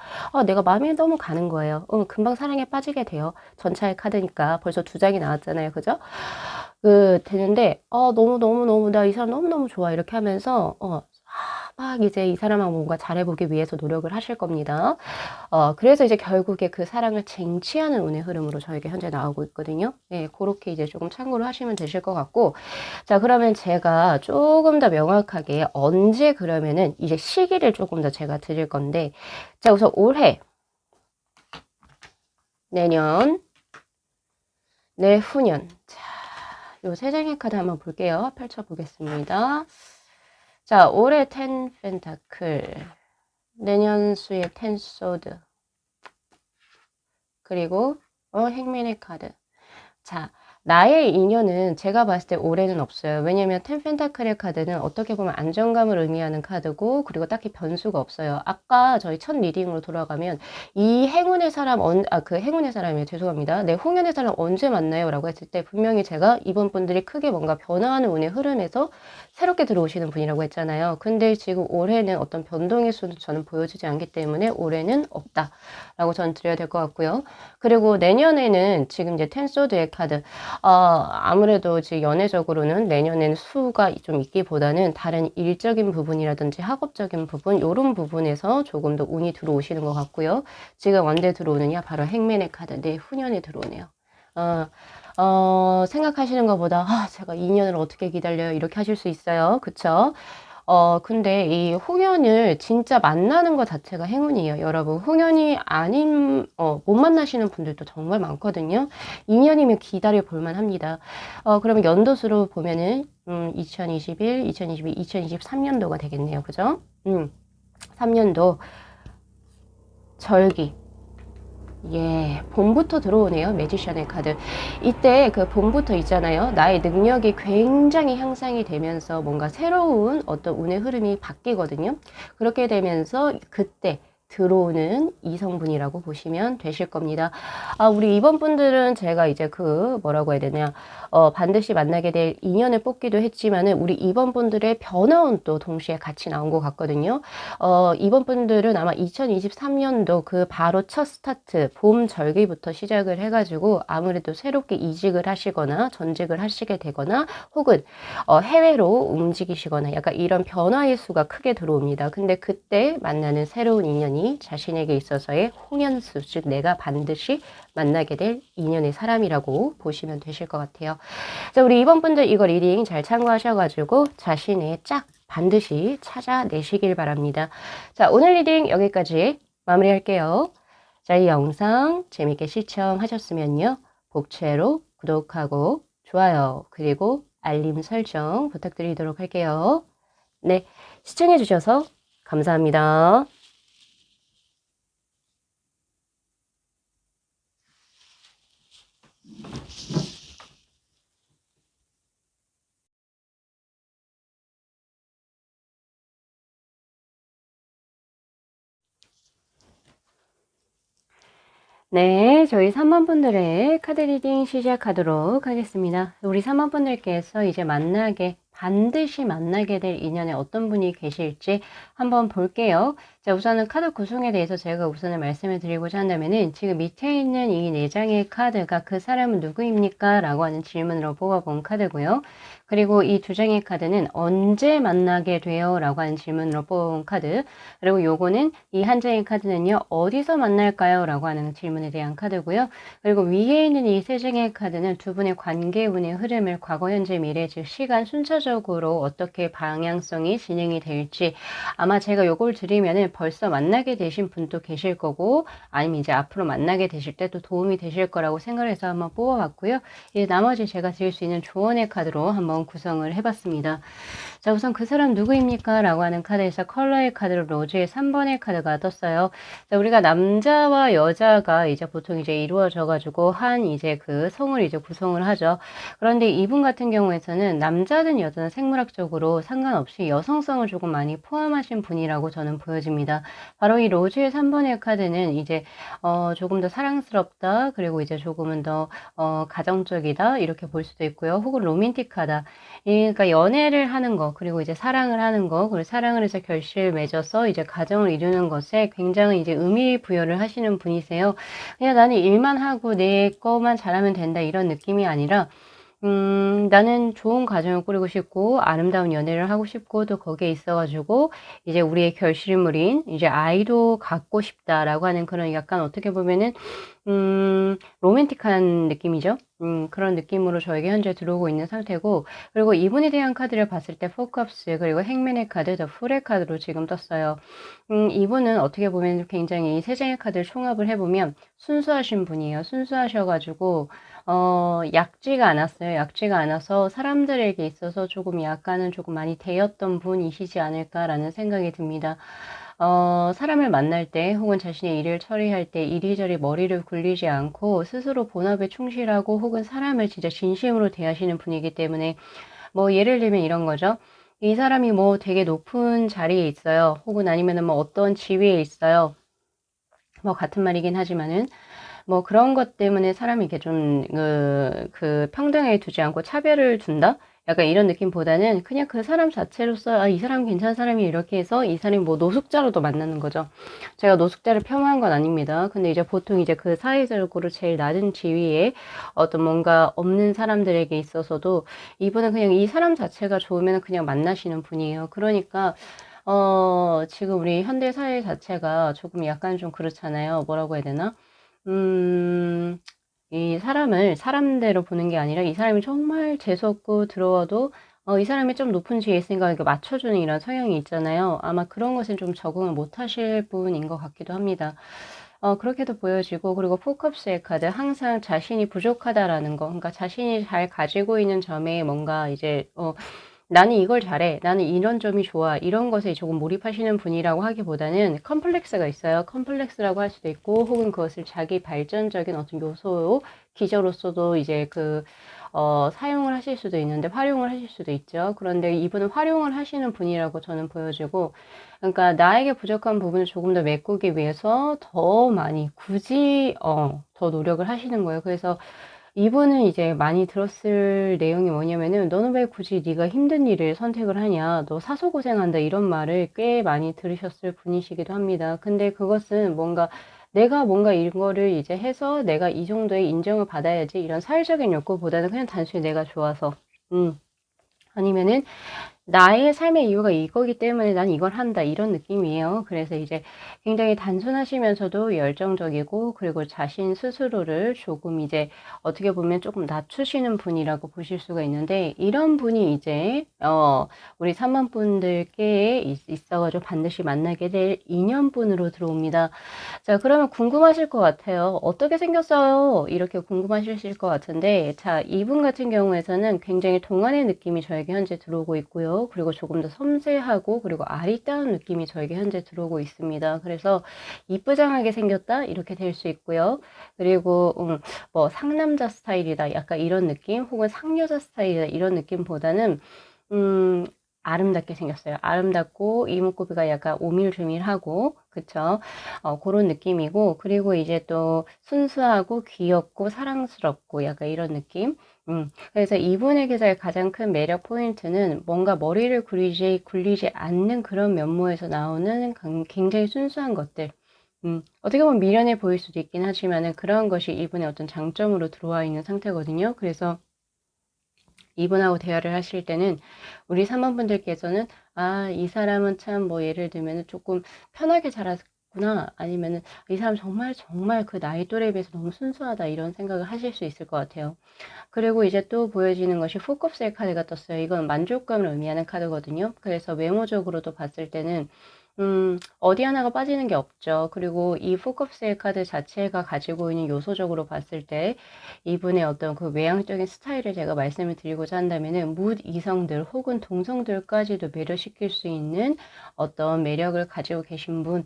내가 마음이 너무 가는 거예요. 금방 사랑에 빠지게 돼요. 전차의 카드니까 벌써 2장이 나왔잖아요. 그죠? 되는데 너무 나 이 사람 너무너무 좋아. 이렇게 하면서 막 이제 이 사람하고 뭔가 잘해보기 위해서 노력을 하실 겁니다. 그래서 이제 결국에 그 사랑을 쟁취하는 운의 흐름으로 저에게 현재 나오고 있거든요. 예, 그렇게 이제 조금 참고를 하시면 되실 것 같고. 자, 그러면 제가 조금 더 명확하게 언제 그러면은 이제 시기를 조금 더 제가 드릴 건데. 자, 우선 올해, 내년, 내후년. 자, 요 세 장의 카드 한번 볼게요. 펼쳐보겠습니다. 자, 올해 10 펜타클, 내년 수의 10 소드, 그리고 행맨의 카드. 자, 나의 인연은 제가 봤을 때 올해는 없어요. 왜냐면 텐 펜타클의 카드는 어떻게 보면 안정감을 의미하는 카드고 그리고 딱히 변수가 없어요. 아까 저희 첫 리딩으로 돌아가면 이 행운의 사람 그 행운의 사람이에요. 죄송합니다. 네, 홍연의 사람 언제 만나요? 라고 했을 때 분명히 제가 이번 분들이 크게 뭔가 변화하는 운의 흐름에서 새롭게 들어오시는 분이라고 했잖아요. 근데 지금 올해는 어떤 변동의 수는 저는 보여주지 않기 때문에 올해는 없다라고 저는 드려야 될 것 같고요. 그리고 내년에는 지금 이제 텐소드의 카드 아무래도 이제 연애적으로는 내년에는 수가 좀 있기보다는 다른 일적인 부분이라든지 학업적인 부분, 요런 부분에서 조금 더 운이 들어오시는 것 같고요. 지금 언제 들어오느냐? 바로 행맨의 카드, 네, 후년에 들어오네요. 생각하시는 것보다, 제가 2년을 어떻게 기다려요? 이렇게 하실 수 있어요. 그쵸? 근데 이 홍연을 진짜 만나는 것 자체가 행운이에요. 여러분, 홍연이 아닌, 못 만나시는 분들도 정말 많거든요. 2년이면 기다려 볼만 합니다. 그러면 연도수로 보면은, 2021, 2022, 2023년도가 되겠네요. 그죠? 3년도 절기. 예, 봄부터 들어오네요. 매지션의 카드. 이때 그 봄부터 있잖아요. 나의 능력이 굉장히 향상이 되면서 뭔가 새로운 어떤 운의 흐름이 바뀌거든요. 그렇게 되면서 그때 들어오는 이성분이라고 보시면 되실 겁니다. 우리 이번 분들은 제가 이제 뭐라고 해야 되냐, 반드시 만나게 될 인연을 뽑기도 했지만은 우리 이번 분들의 변화운 또 동시에 같이 나온 것 같거든요. 이번 분들은 아마 2023년도 그 바로 첫 스타트, 봄 절기부터 시작을 해가지고 아무래도 새롭게 이직을 하시거나 전직을 하시게 되거나 혹은 해외로 움직이시거나 약간 이런 변화의 수가 크게 들어옵니다. 근데 그때 만나는 새로운 인연이 자신에게 있어서의 홍연수, 즉 내가 반드시 만나게 될 인연의 사람이라고 보시면 되실 것 같아요. 자, 우리 이번 분들 이거 리딩 잘 참고하셔가지고 자신의 짝 반드시 찾아내시길 바랍니다. 자, 오늘 리딩 여기까지 마무리할게요. 자, 이 영상 재밌게 시청하셨으면요. 복채로 구독하고 좋아요 그리고 알림 설정 부탁드리도록 할게요. 네, 시청해주셔서 감사합니다. 네, 저희 3번 분들의 카드 리딩 시작하도록 하겠습니다. 우리 3번 분들께서 이제 반드시 만나게 될 인연에 어떤 분이 계실지 한번 볼게요. 자, 우선은 카드 구성에 대해서 제가 우선은 말씀을 드리고자 한다면은 지금 밑에 있는 이 4장의 카드가 그 사람은 누구입니까? 라고 하는 질문으로 뽑아본 카드고요. 그리고 이 2장의 카드는 언제 만나게 돼요? 라고 하는 질문으로 뽑아본 카드. 그리고 요거는 이 한 장의 카드는요, 어디서 만날까요? 라고 하는 질문에 대한 카드고요. 그리고 위에 있는 이 3장의 카드는 두 분의 관계운의 흐름을 과거, 현재, 미래, 즉 시간 순차적으로 어떻게 방향성이 진행이 될지 아마 제가 요걸 드리면은 벌써 만나게 되신 분도 계실 거고 아니면 이제 앞으로 만나게 되실 때 또 도움이 되실 거라고 생각을 해서 한번 뽑아봤고요. 이제 나머지 제가 드릴 수 있는 조언의 카드로 한번 구성을 해봤습니다. 자, 우선 그 사람 누구입니까? 라고 하는 카드에서 컬러의 카드로 로즈의 3번의 카드가 떴어요. 자, 우리가 남자와 여자가 이제 보통 이제 이루어져가지고 한 이제 그 성을 이제 구성을 하죠. 그런데 이분 같은 경우에서는 남자든 여자든 생물학적으로 상관없이 여성성을 조금 많이 포함하신 분이라고 저는 보여집니다. 바로 이 로즈의 3번의 카드는 이제, 조금 더 사랑스럽다. 그리고 이제 조금은 더, 가정적이다. 이렇게 볼 수도 있고요. 혹은 로맨틱하다. 그러니까 연애를 하는 거, 그리고 이제 사랑을 하는 거, 그리고 사랑을 해서 결실을 맺어서 이제 가정을 이루는 것에 굉장히 이제 의미 부여를 하시는 분이세요. 그냥 나는 일만 하고 내 거만 잘하면 된다 이런 느낌이 아니라 나는 좋은 가정을 꾸리고 싶고, 아름다운 연애를 하고 싶고, 또 거기에 있어가지고, 이제 우리의 결실물인, 이제 아이도 갖고 싶다라고 하는 그런 약간 어떻게 보면은, 로맨틱한 느낌이죠. 그런 느낌으로 저에게 현재 들어오고 있는 상태고, 그리고 이분에 대한 카드를 봤을 때, 포컵스, 그리고 행맨의 카드, 더 풀의 카드로 지금 떴어요. 이분은 어떻게 보면 굉장히 세 장의 카드를 총합을 해보면, 순수하신 분이에요. 순수하셔가지고, 약지가 않았어요. 약지가 않아서 사람들에게 있어서 조금 약간은 조금 많이 대였던 분이시지 않을까라는 생각이 듭니다. 사람을 만날 때 혹은 자신의 일을 처리할 때 이리저리 머리를 굴리지 않고 스스로 본업에 충실하고 혹은 사람을 진짜 진심으로 대하시는 분이기 때문에 뭐 예를 들면 이런 거죠. 이 사람이 뭐 되게 높은 자리에 있어요. 혹은 아니면은 뭐 어떤 지위에 있어요. 뭐 같은 말이긴 하지만은 뭐 그런 것 때문에 사람이 이렇게 좀, 그 평등하게 두지 않고 차별을 둔다? 약간 이런 느낌보다는 그냥 그 사람 자체로서, 아, 이 사람 괜찮은 사람이 이렇게 해서 이 사람이 뭐 노숙자로도 만나는 거죠. 제가 노숙자를 폄하한 건 아닙니다. 근데 이제 보통 이제 그 사회적으로 제일 낮은 지위에 어떤 뭔가 없는 사람들에게 있어서도 이분은 그냥 이 사람 자체가 좋으면 그냥 만나시는 분이에요. 그러니까, 지금 우리 현대 사회 자체가 조금 약간 좀 그렇잖아요. 뭐라고 해야 되나? 음, 이 사람을 사람대로 보는 게 아니라 이 사람이 정말 재수없고 들어와도 이 사람이 좀 높은 지위에 있으니까 이렇게 맞춰주는 이런 성향이 있잖아요. 아마 그런 것은 좀 적응을 못 하실 분인 것 같기도 합니다. 그렇게도 보여지고, 그리고 포컵스의 카드, 항상 자신이 부족하다라는 거, 그러니까 자신이 잘 가지고 있는 점에 뭔가 이제, 나는 이걸 잘해. 나는 이런 점이 좋아. 이런 것에 조금 몰입하시는 분이라고 하기보다는 컴플렉스가 있어요. 컴플렉스라고 할 수도 있고, 혹은 그것을 자기 발전적인 어떤 요소, 기저로서도 이제 사용을 하실 수도 있는데, 활용을 하실 수도 있죠. 그런데 이분은 활용을 하시는 분이라고 저는 보여지고, 그러니까 나에게 부족한 부분을 조금 더 메꾸기 위해서 더 많이 굳이, 더 노력을 하시는 거예요. 그래서 이분은 이제 많이 들었을 내용이 뭐냐면은 "너는 왜 굳이 네가 힘든 일을 선택을 하냐. 너 사소고생한다." 이런 말을 꽤 많이 들으셨을 분이시기도 합니다. 근데 그것은 뭔가 내가 뭔가 이거를 이제 해서 내가 이 정도의 인정을 받아야지 이런 사회적인 욕구보다는 그냥 단순히 내가 좋아서 아니면은 나의 삶의 이유가 이거기 때문에 난 이걸 한다. 이런 느낌이에요. 그래서 이제 굉장히 단순하시면서도 열정적이고, 그리고 자신 스스로를 조금 이제 어떻게 보면 조금 낮추시는 분이라고 보실 수가 있는데, 이런 분이 이제, 우리 3번 분들께 있어가지고 반드시 만나게 될 인연분으로 들어옵니다. 자, 그러면 궁금하실 것 같아요. 어떻게 생겼어요? 이렇게 궁금하실 것 같은데, 자, 이분 같은 경우에서는 굉장히 동안의 느낌이 저에게 현재 들어오고 있고요. 그리고 조금 더 섬세하고, 그리고 아리따운 느낌이 저에게 현재 들어오고 있습니다. 그래서 이쁘장하게 생겼다? 이렇게 될 수 있고요. 그리고, 뭐, 상남자 스타일이다. 약간 이런 느낌, 혹은 상여자 스타일이다. 이런 느낌보다는, 음, 아름답게 생겼어요. 아름답고 이목구비가 약간 오밀조밀하고 그쵸? 그런 느낌이고, 그리고 이제 또 순수하고 귀엽고 사랑스럽고 약간 이런 느낌. 그래서 이분에게서의 가장 큰 매력 포인트는 뭔가 머리를 굴리지 않는 그런 면모에서 나오는 굉장히 순수한 것들. 어떻게 보면 미련해 보일 수도 있긴 하지만은 그런 것이 이분의 어떤 장점으로 들어와 있는 상태거든요. 그래서 이분하고 대화를 하실 때는 우리 사모분들께서는 아, 이 사람은 참 뭐 예를 들면은 조금 편하게 자랐구나 아니면은 이 사람 정말 정말 그 나이 또래에 비해서 너무 순수하다 이런 생각을 하실 수 있을 것 같아요. 그리고 이제 또 보여지는 것이 후컵스의 카드가 떴어요. 이건 만족감을 의미하는 카드거든요. 그래서 외모적으로도 봤을 때는 어디 하나가 빠지는 게 없죠. 그리고 이 포커스의 카드 자체가 가지고 있는 요소적으로 봤을 때 이분의 어떤 그 외향적인 스타일을 제가 말씀을 드리고자 한다면은 묻 이성들 혹은 동성들까지도 매료시킬 수 있는 어떤 매력을 가지고 계신 분,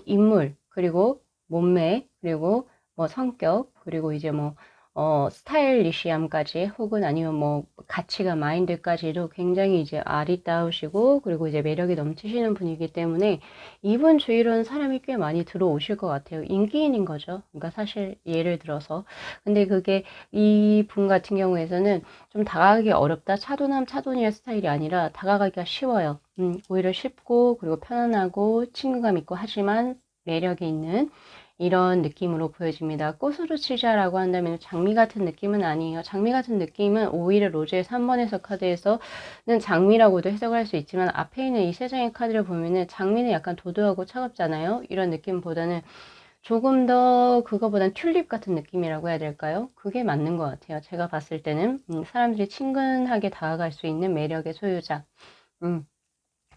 인물, 그리고 몸매, 그리고 뭐 성격, 그리고 이제 뭐 스타일리시함까지 혹은 아니면 뭐 가치가 마인드까지도 굉장히 이제 아리따우시고 그리고 이제 매력이 넘치시는 분이기 때문에 이분 주위로는 사람이 꽤 많이 들어오실 것 같아요. 인기인인 거죠. 그러니까 사실 예를 들어서 근데 그게 이 분 같은 경우에서는 좀 다가가기 어렵다. 차도남 차도니의 스타일이 아니라 다가가기가 쉬워요. 오히려 쉽고 그리고 편안하고 친근감 있고 하지만 매력이 있는 이런 느낌으로 보여집니다. 꽃으로 치자라고 한다면 장미 같은 느낌은 아니에요. 장미 같은 느낌은 오히려 로즈의 3번에서 카드에서는 장미라고도 해석할 수 있지만 앞에 있는 이 세 장의 카드를 보면은 장미는 약간 도도하고 차갑잖아요. 이런 느낌보다는 조금 더 그거보단 튤립 같은 느낌이라고 해야 될까요? 그게 맞는 것 같아요. 제가 봤을 때는 사람들이 친근하게 다가갈 수 있는 매력의 소유자. 음.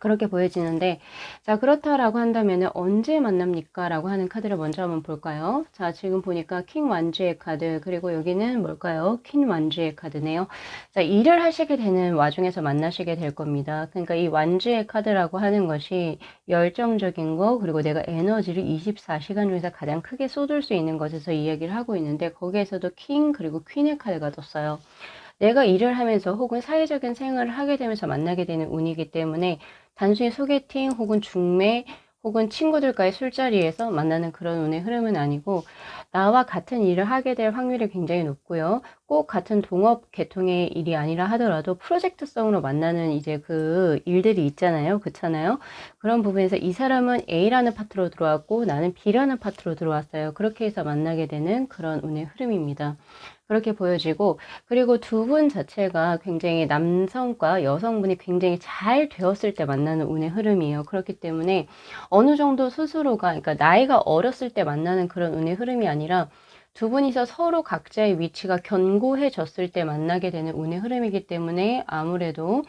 그렇게 보여지는데, 자, 그렇다라고 한다면 언제 만납니까? 라고 하는 카드를 먼저 한번 볼까요? 자, 지금 보니까 킹 완주의 카드, 그리고 여기는 뭘까요? 퀸 완주의 카드네요. 자, 일을 하시게 되는 와중에서 만나시게 될 겁니다. 그러니까 이 완주의 카드라고 하는 것이 열정적인 거, 그리고 내가 에너지를 24시간 중에서 가장 크게 쏟을 수 있는 것에서 이야기를 하고 있는데, 거기에서도 킹, 그리고 퀸의 카드가 떴어요. 내가 일을 하면서 혹은 사회적인 생활을 하게 되면서 만나게 되는 운이기 때문에 단순히 소개팅 혹은 중매 혹은 친구들과의 술자리에서 만나는 그런 운의 흐름은 아니고, 나와 같은 일을 하게 될 확률이 굉장히 높고요. 꼭 같은 동업 계통의 일이 아니라 하더라도 프로젝트성으로 만나는 이제 그 일들이 있잖아요. 그렇잖아요. 그런 부분에서 이 사람은 A라는 파트로 들어왔고 나는 B라는 파트로 들어왔어요. 그렇게 해서 만나게 되는 그런 운의 흐름입니다. 그렇게 보여지고, 그리고 두 분 자체가 굉장히 남성과 여성분이 굉장히 잘 되었을 때 만나는 운의 흐름이에요. 그렇기 때문에 어느 정도 스스로가, 그러니까 나이가 어렸을 때 만나는 그런 운의 흐름이 아니라 두 분이서 서로 각자의 위치가 견고해졌을 때 만나게 되는 운의 흐름이기 때문에 아무래도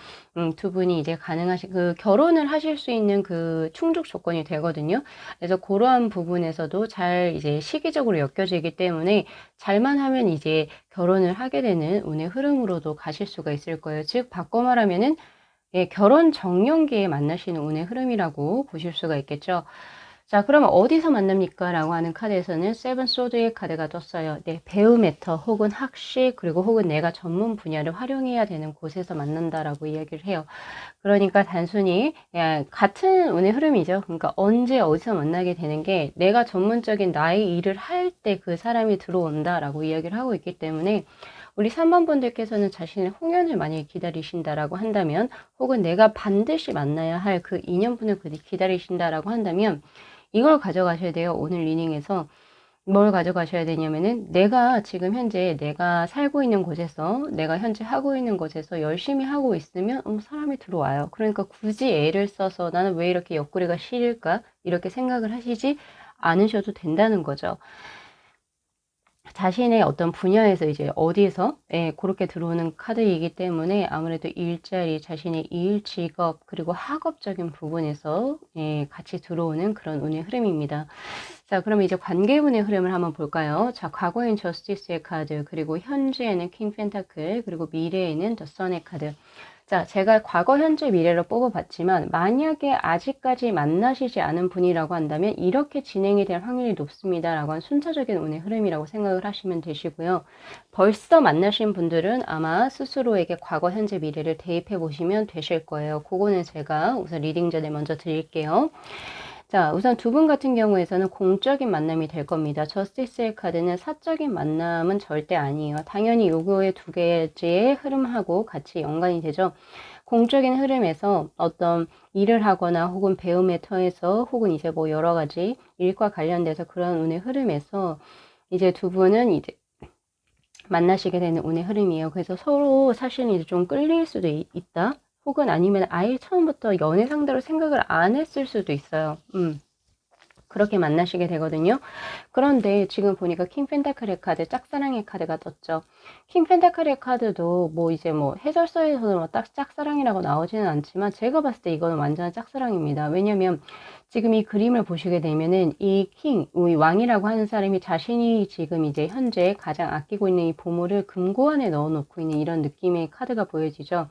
두 분이 이제 가능하신 그 결혼을 하실 수 있는 그 충족 조건이 되거든요. 그래서 그러한 부분에서도 잘 이제 시기적으로 엮여지기 때문에 잘만 하면 이제 결혼을 하게 되는 운의 흐름으로도 가실 수가 있을 거예요. 즉 바꿔 말하면은 예, 결혼 정년기에 만나시는 운의 흐름이라고 보실 수가 있겠죠. 자, 그러면 어디서 만납니까? 라고 하는 카드에서는 세븐 소드의 카드가 떴어요. 네, 배움 메터 혹은 학식 그리고 혹은 내가 전문 분야를 활용해야 되는 곳에서 만난다라고 이야기를 해요. 그러니까 단순히 같은 운의 흐름이죠. 그러니까 언제 어디서 만나게 되는 게 내가 전문적인 나의 일을 할 때 그 사람이 들어온다라고 이야기를 하고 있기 때문에 우리 3번 분들께서는 자신의 홍연을 만약에 기다리신다라고 한다면 혹은 내가 반드시 만나야 할 그 인연분을 기다리신다라고 한다면 이걸 가져가셔야 돼요. 오늘 리딩에서. 뭘 가져가셔야 되냐면은 내가 지금 현재 내가 살고 있는 곳에서 내가 현재 하고 있는 곳에서 열심히 하고 있으면 사람이 들어와요. 그러니까 굳이 애를 써서 나는 왜 이렇게 옆구리가 시릴까? 이렇게 생각을 하시지 않으셔도 된다는 거죠. 자신의 어떤 분야에서 이제 어디에서 그렇게 들어오는 카드이기 때문에 아무래도 일자리, 자신의 일, 직업, 그리고 학업적인 부분에서 같이 들어오는 그런 운의 흐름입니다. 자, 그럼 이제 관계운의 흐름을 한번 볼까요? 자, 과거엔 저스티스의 카드, 그리고 현재에는 킹 펜타클, 그리고 미래에는 더 선의 카드. 자, 제가 과거, 현재, 미래로 뽑아봤지만 만약에 아직까지 만나시지 않은 분이라고 한다면 이렇게 진행이 될 확률이 높습니다. 라고 한 순차적인 운의 흐름이라고 생각을 하시면 되시고요. 벌써 만나신 분들은 아마 스스로에게 과거, 현재, 미래를 대입해 보시면 되실 거예요. 그거는 제가 우선 리딩 전에 먼저 드릴게요. 자, 우선 두 분 같은 경우에서는 공적인 만남이 될 겁니다. 저스티스의 카드는 사적인 만남은 절대 아니에요. 당연히 요거의 두 개의 흐름하고 같이 연관이 되죠. 공적인 흐름에서 어떤 일을 하거나 혹은 배움의 터에서 혹은 이제 뭐 여러 가지 일과 관련돼서 그런 운의 흐름에서 이제 두 분은 이제 만나시게 되는 운의 흐름이에요. 그래서 서로 사실은 이제 좀 끌릴 수도 있다. 혹은 아니면 아예 처음부터 연애 상대로 생각을 안 했을 수도 있어요. 그렇게 만나시게 되거든요. 그런데 지금 보니까 킹 펜타클의 카드, 짝사랑의 카드가 떴죠. 킹 펜타클의 카드도 뭐 이제 뭐 해설서에서는 뭐 딱 짝사랑이라고 나오지는 않지만 제가 봤을 때 이거는 완전 짝사랑입니다. 왜냐면 지금 이 그림을 보시게 되면은 이 킹, 이 왕이라고 하는 사람이 자신이 지금 이제 현재 가장 아끼고 있는 이 보물을 금고 안에 넣어 놓고 있는 이런 느낌의 카드가 보여지죠.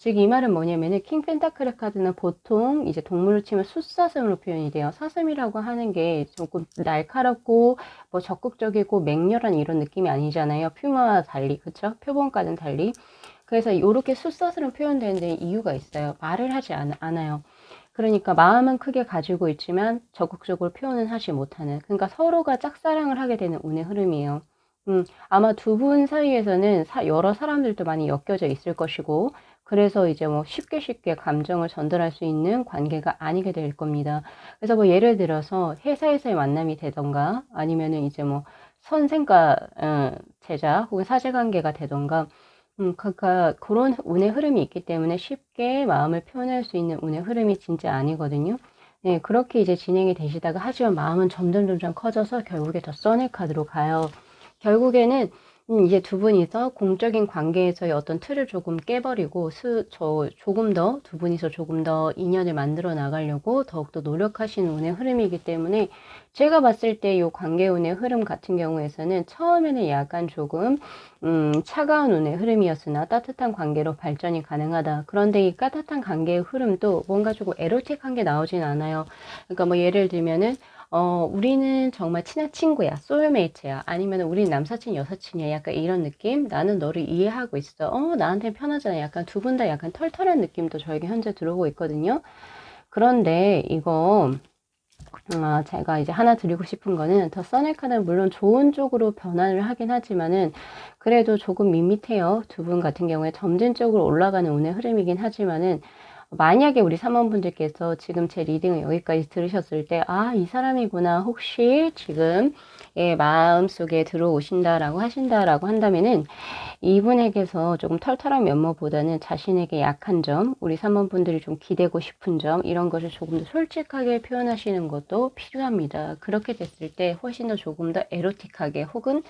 즉, 이 말은 뭐냐면은, 킹 펜타클의 카드는 보통 이제 동물을 치면 숫사슴으로 표현이 돼요. 사슴이라고 하는 게 조금 날카롭고, 뭐 적극적이고, 맹렬한 이런 느낌이 아니잖아요. 퓨마와 달리, 그쵸? 표본과는 달리. 그래서 이렇게 숫사슴으로 표현되는 데 이유가 있어요. 말을 하지 않아요. 그러니까 마음은 크게 가지고 있지만 적극적으로 표현은 하지 못하는. 그러니까 서로가 짝사랑을 하게 되는 운의 흐름이에요. 아마 두 분 사이에서는 여러 사람들도 많이 엮여져 있을 것이고, 그래서 이제 뭐 쉽게 감정을 전달할 수 있는 관계가 아니게 될 겁니다. 그래서 뭐 예를 들어서 회사에서의 만남이 되던가 아니면은 이제 뭐 선생과 제자 혹은 사제 관계가 되던가 그러니까 그런 운의 흐름이 있기 때문에 쉽게 마음을 표현할 수 있는 운의 흐름이 진짜 아니거든요. 네, 그렇게 이제 진행이 되시다가 하지만 마음은 점점 커져서 결국에 더 써낼 카드로 가요. 결국에는 이제 두 분이서 공적인 관계에서의 어떤 틀을 조금 깨버리고 조금 더 두 분이서 조금 더 인연을 만들어 나가려고 더욱더 노력하시는 운의 흐름이기 때문에 제가 봤을 때 이 관계 운의 흐름 같은 경우에서는 처음에는 약간 조금 차가운 운의 흐름이었으나 따뜻한 관계로 발전이 가능하다. 그런데 이 따뜻한 관계의 흐름도 뭔가 조금 에로틱한 게 나오진 않아요. 그러니까 뭐 예를 들면은 우리는 정말 친한 친구야. 소울메이트야. 아니면 우린 남사친, 여사친이야. 약간 이런 느낌? 나는 너를 이해하고 있어. 나한테 편하잖아. 약간 두 분 다 약간 털털한 느낌도 저에게 현재 들어오고 있거든요. 그런데 이거, 제가 이제 하나 드리고 싶은 거는 더 써넬 카드는 물론 좋은 쪽으로 변화를 하긴 하지만은 그래도 조금 밋밋해요. 두 분 같은 경우에 점진적으로 올라가는 운의 흐름이긴 하지만은 만약에 우리 사모분들께서 지금 제 리딩을 여기까지 들으셨을 때, 이 사람이구나. 혹시 지금 마음속에 들어오신다라고 하신다라고 한다면은 이분에게서 조금 털털한 면모보다는 자신에게 약한 점, 우리 사모분들이 좀 기대고 싶은 점, 이런 것을 조금 더 솔직하게 표현하시는 것도 필요합니다. 그렇게 됐을 때 훨씬 더 조금 더 에로틱하게 혹은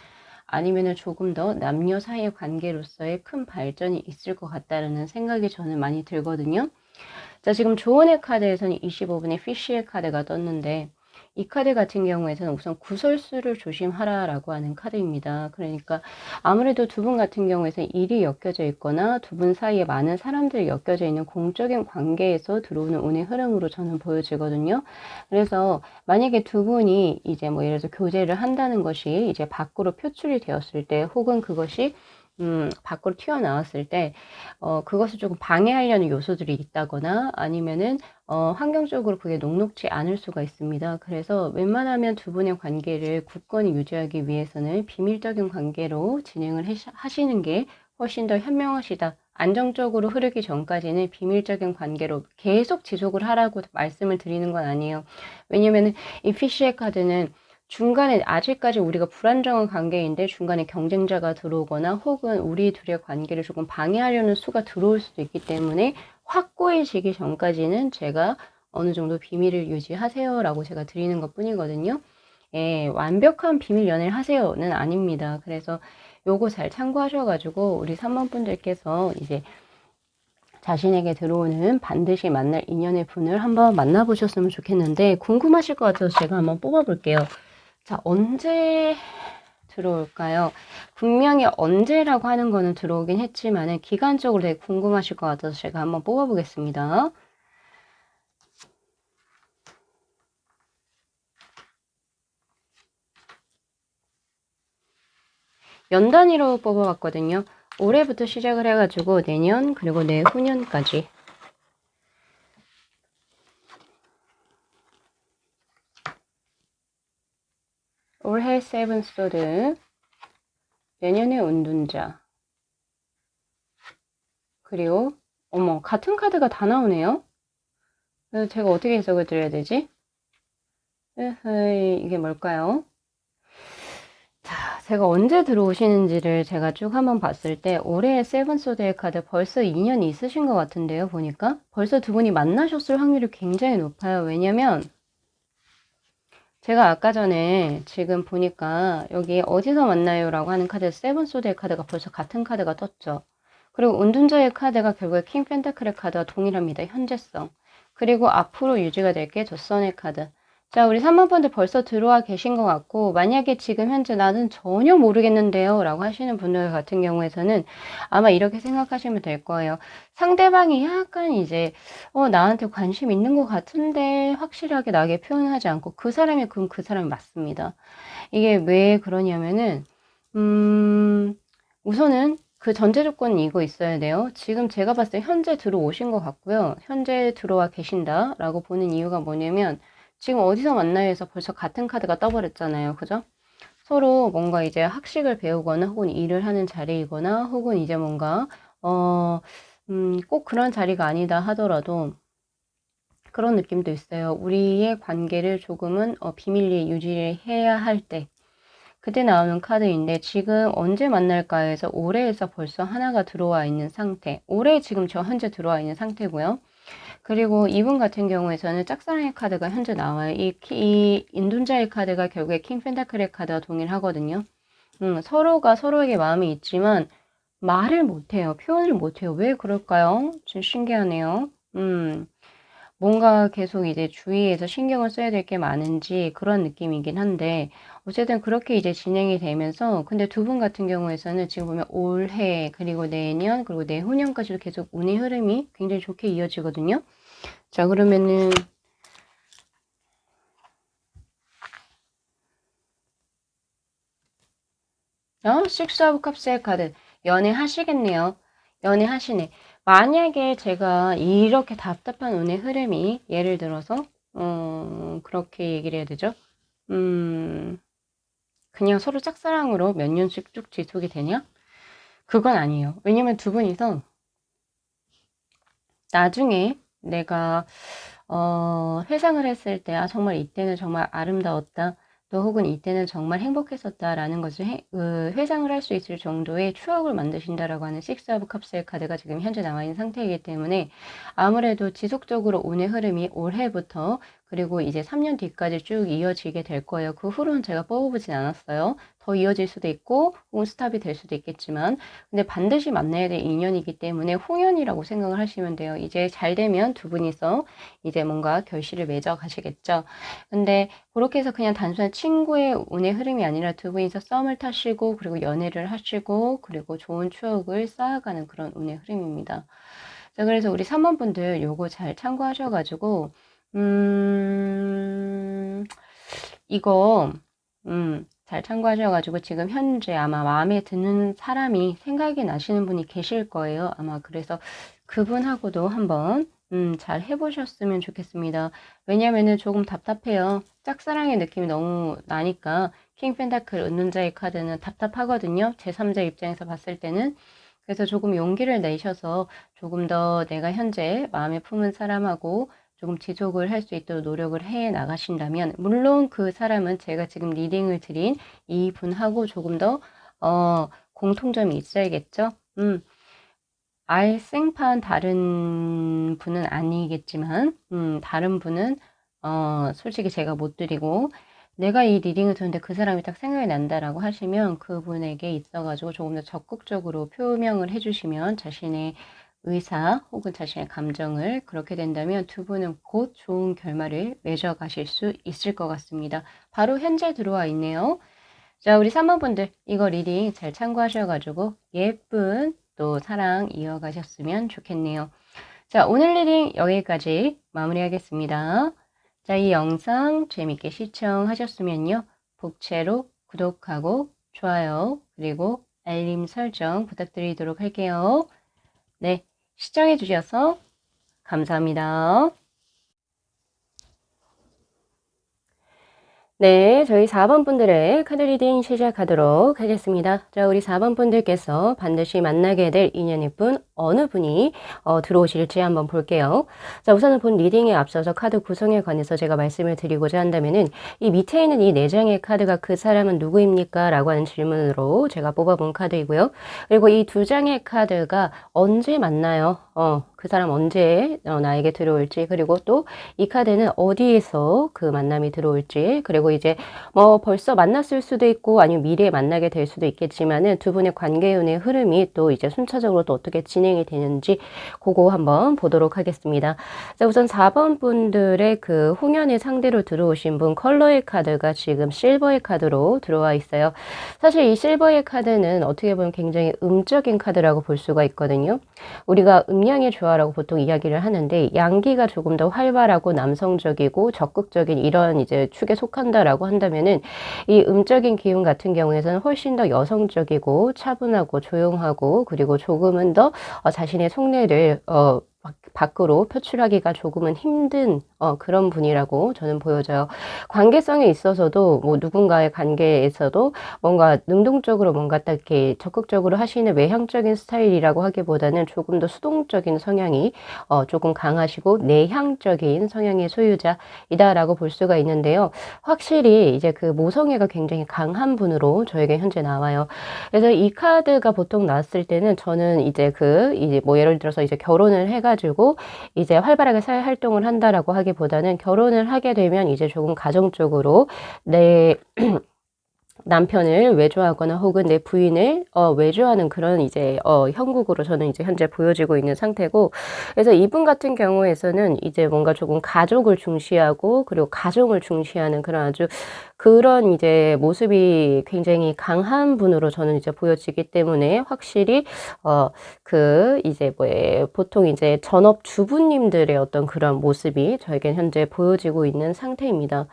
아니면은 조금 더 남녀 사이의 관계로서의 큰 발전이 있을 것 같다는 생각이 저는 많이 들거든요. 자, 지금 조언의 카드에서는 25분의 피쉬의 카드가 떴는데 이 카드 같은 경우에는 우선 구설수를 조심하라라고 하는 카드입니다. 그러니까 아무래도 두 분 같은 경우에는 일이 엮여져 있거나 두 분 사이에 많은 사람들이 엮여져 있는 공적인 관계에서 들어오는 운의 흐름으로 저는 보여지거든요. 그래서 만약에 두 분이 이제 뭐 예를 들어서 교제를 한다는 것이 이제 밖으로 표출이 되었을 때 혹은 그것이 밖으로 튀어나왔을 때, 그것을 조금 방해하려는 요소들이 있다거나 아니면은, 환경적으로 그게 녹록지 않을 수가 있습니다. 그래서 웬만하면 두 분의 관계를 굳건히 유지하기 위해서는 비밀적인 관계로 진행을 하시는 게 훨씬 더 현명하시다. 안정적으로 흐르기 전까지는 비밀적인 관계로 계속 지속을 하라고 말씀을 드리는 건 아니에요. 왜냐면은 이 피쉬의 카드는 중간에 아직까지 우리가 불안정한 관계인데 중간에 경쟁자가 들어오거나 혹은 우리 둘의 관계를 조금 방해하려는 수가 들어올 수도 있기 때문에 확고해지기 전까지는 제가 어느 정도 비밀을 유지하세요 라고 제가 드리는 것 뿐이거든요. 완벽한 비밀 연애를 하세요는 아닙니다. 그래서 요거 잘 참고하셔가지고 우리 3번 분들께서 이제 자신에게 들어오는 반드시 만날 인연의 분을 한번 만나보셨으면 좋겠는데 궁금하실 것 같아서 제가 한번 뽑아볼게요. 자, 언제 들어올까요? 분명히 언제라고 하는 거는 들어오긴 했지만은 기간적으로 되게 궁금하실 것 같아서 제가 한번 뽑아보겠습니다. 연 단위로 뽑아봤거든요. 올해부터 시작을 해가지고 내년 그리고 내후년까지. 올해 세븐 소드, 내년에 운둔자, 그리고 어머 같은 카드가 다 나오네요. 그래서 제가 어떻게 해석을 드려야 되지? 이게 뭘까요? 자, 제가 언제 들어오시는지를 제가 쭉 한번 봤을 때 올해 세븐 소드의 카드 벌써 2년이 있으신 것 같은데요. 보니까 벌써 두 분이 만나셨을 확률이 굉장히 높아요. 왜냐면 제가 아까 전에 지금 보니까 여기 어디서 만나요? 라고 하는 카드 세븐 소드의 카드가 벌써 같은 카드가 떴죠. 그리고 은둔자의 카드가 결국에 킹 펜타클의 카드와 동일합니다. 현재성. 그리고 앞으로 유지가 될 게 저 선의 카드. 자, 우리 3번 분들 벌써 들어와 계신 것 같고 만약에 지금 현재 나는 전혀 모르겠는데요 라고 하시는 분들 같은 경우에서는 아마 이렇게 생각하시면 될 거예요. 상대방이 약간 이제 나한테 관심 있는 것 같은데 확실하게 나에게 표현하지 않고 그 사람이 그럼 그 사람이 맞습니다. 이게 왜 그러냐면은 우선은 그 전제 조건이 이거 있어야 돼요. 지금 제가 봤을 때 현재 들어오신 것 같고요. 현재 들어와 계신다 라고 보는 이유가 뭐냐면 지금 어디서 만나요 해서 벌써 같은 카드가 떠버렸잖아요. 그죠? 서로 뭔가 이제 학식을 배우거나 혹은 일을 하는 자리이거나 혹은 이제 뭔가 꼭 그런 자리가 아니다 하더라도 그런 느낌도 있어요. 우리의 관계를 조금은 비밀리에 유지를 해야 할 때 그때 나오는 카드인데 지금 언제 만날까에서 올해에서 벌써 하나가 들어와 있는 상태. 올해 지금 저 현재 들어와 있는 상태고요. 그리고 이분 같은 경우에서는 짝사랑의 카드가 현재 나와요. 이 인둔자의 카드가 결국에 킹 펜타클의 카드와 동일하거든요. 서로가 서로에게 마음이 있지만 말을 못해요. 표현을 못해요. 왜 그럴까요? 좀 신기하네요. 뭔가 계속 이제 주위에서 신경을 써야 될 게 많은지 그런 느낌이긴 한데, 어쨌든 그렇게 이제 진행이 되면서, 근데 두 분 같은 경우에서는 지금 보면 올해, 그리고 내년, 그리고 내후년까지도 계속 운의 흐름이 굉장히 좋게 이어지거든요. 자, 그러면은, 식스 오브 컵스의 카드. 연애하시겠네요. 연애하시네. 만약에 제가 이렇게 답답한 운의 흐름이, 예를 들어서, 그렇게 얘기를 해야 되죠? 그냥 서로 짝사랑으로 몇 년씩 쭉 지속이 되냐? 그건 아니에요. 왜냐면 두 분이서 나중에 내가 회상을 했을 때, 아, 정말 이때는 정말 아름다웠다. 또 혹은 이때는 정말 행복했었다라는 것을 회상을 할 수 있을 정도의 추억을 만드신다라고 하는 식스 오브 컵스의 카드가 지금 현재 나와 있는 상태이기 때문에, 아무래도 지속적으로 운의 흐름이 올해부터 그리고 이제 3년 뒤까지 쭉 이어지게 될 거예요. 그 후로는 제가 뽑아보진 않았어요. 더 이어질 수도 있고 혹은 스탑이 될 수도 있겠지만, 근데 반드시 만나야 될 인연이기 때문에 홍연이라고 생각을 하시면 돼요. 이제 잘 되면 두 분이서 이제 뭔가 결실을 맺어 가시겠죠. 근데 그렇게 해서 그냥 단순한 친구의 운의 흐름이 아니라 두 분이서 썸을 타시고 그리고 연애를 하시고 그리고 좋은 추억을 쌓아가는 그런 운의 흐름입니다. 자, 그래서 우리 3번 분들 요거 잘 참고하셔가지고 이거 잘 참고하셔가지고 지금 현재 아마 마음에 드는 사람이 생각이 나시는 분이 계실 거예요. 아마 그래서 그분하고도 한번 잘 해보셨으면 좋겠습니다. 왜냐면은 조금 답답해요. 짝사랑의 느낌이 너무 나니까 킹 펜타클 은둔자의 카드는 답답하거든요. 제3자 입장에서 봤을 때는. 그래서 조금 용기를 내셔서 조금 더 내가 현재 마음에 품은 사람하고 조금 지속을 할 수 있도록 노력을 해 나가신다면, 물론 그 사람은 제가 지금 리딩을 드린 이 분하고 조금 더 공통점이 있어야겠죠. 생판 다른 분은 아니겠지만, 다른 분은 솔직히 제가 못 드리고, 내가 이 리딩을 듣는데 그 사람이 딱 생각이 난다라고 하시면 그분에게 있어가지고 조금 더 적극적으로 표명을 해주시면, 자신의 의사 혹은 자신의 감정을, 그렇게 된다면 두 분은 곧 좋은 결말을 맺어 가실 수 있을 것 같습니다. 바로 현재 들어와 있네요. 자, 우리 3번 분들 이거 리딩 잘 참고하셔가지고 예쁜 또 사랑 이어가셨으면 좋겠네요. 자, 오늘 리딩 여기까지 마무리하겠습니다. 자, 이 영상 재밌게 시청하셨으면요, 복채로 구독하고 좋아요 그리고 알림 설정 부탁드리도록 할게요. 네, 시청해 주셔서 감사합니다. 네, 저희 4번 분들의 카드 리딩 시작하도록 하겠습니다. 자, 우리 4번 분들께서 반드시 만나게 될 인연의 분, 어느 분이 들어오실지 한번 볼게요. 자, 우선은 본 리딩에 앞서서 카드 구성에 관해서 제가 말씀을 드리고자 한다면은, 이 밑에 있는 이 4장의 카드가 그 사람은 누구입니까? 라고 하는 질문으로 제가 뽑아본 카드이고요. 그리고 이 2장의 카드가 언제 만나요? 그 사람 언제 나에게 들어올지, 그리고 또 이 카드는 어디에서 그 만남이 들어올지, 그리고 이제 뭐 벌써 만났을 수도 있고 아니면 미래에 만나게 될 수도 있겠지만은 두 분의 관계운의 흐름이 또 이제 순차적으로 또 어떻게 진행이 되는지 그거 한번 보도록 하겠습니다. 자, 우선 4번 분들의 그 홍연의 상대로 들어오신 분 컬러의 카드가 지금 실버의 카드로 들어와 있어요. 사실 이 실버의 카드는 어떻게 보면 굉장히 음적인 카드라고 볼 수가 있거든요. 우리가 음양의 조화라고 보통 이야기를 하는데, 양기가 조금 더 활발하고 남성적이고 적극적인 이런 이제 축에 속한다라고 한다면은, 이 음적인 기운 같은 경우에는 훨씬 더 여성적이고 차분하고 조용하고, 그리고 조금은 더 자신의 속내를 밖으로 표출하기가 조금은 힘든 그런 분이라고 저는 보여져요. 관계성에 있어서도 뭐 누군가의 관계에서도 뭔가 능동적으로 뭔가 딱 이렇게 적극적으로 하시는 외향적인 스타일이라고 하기보다는 조금 더 수동적인 성향이 조금 강하시고 내향적인 성향의 소유자이다라고 볼 수가 있는데요. 확실히 이제 그 모성애가 굉장히 강한 분으로 저에게 현재 나와요. 그래서 이 카드가 보통 나왔을 때는 저는 이제 이제 뭐 예를 들어서 이제 결혼을 해가지고 이제 활발하게 사회 활동을 한다라고 하기보다는, 결혼을 하게 되면 이제 조금 가정적으로 내 남편을 외조하거나 혹은 내 부인을 외조하는 그런 이제 형국으로 저는 이제 현재 보여지고 있는 상태고, 그래서 이분 같은 경우에서는 이제 뭔가 조금 가족을 중시하고 그리고 가정을 중시하는 그런 아주 그런 이제 모습이 굉장히 강한 분으로 저는 이제 보여지기 때문에 확실히 그 이제 보통 이제 전업 주부님들의 어떤 그런 모습이 저에겐 현재 보여지고 있는 상태입니다.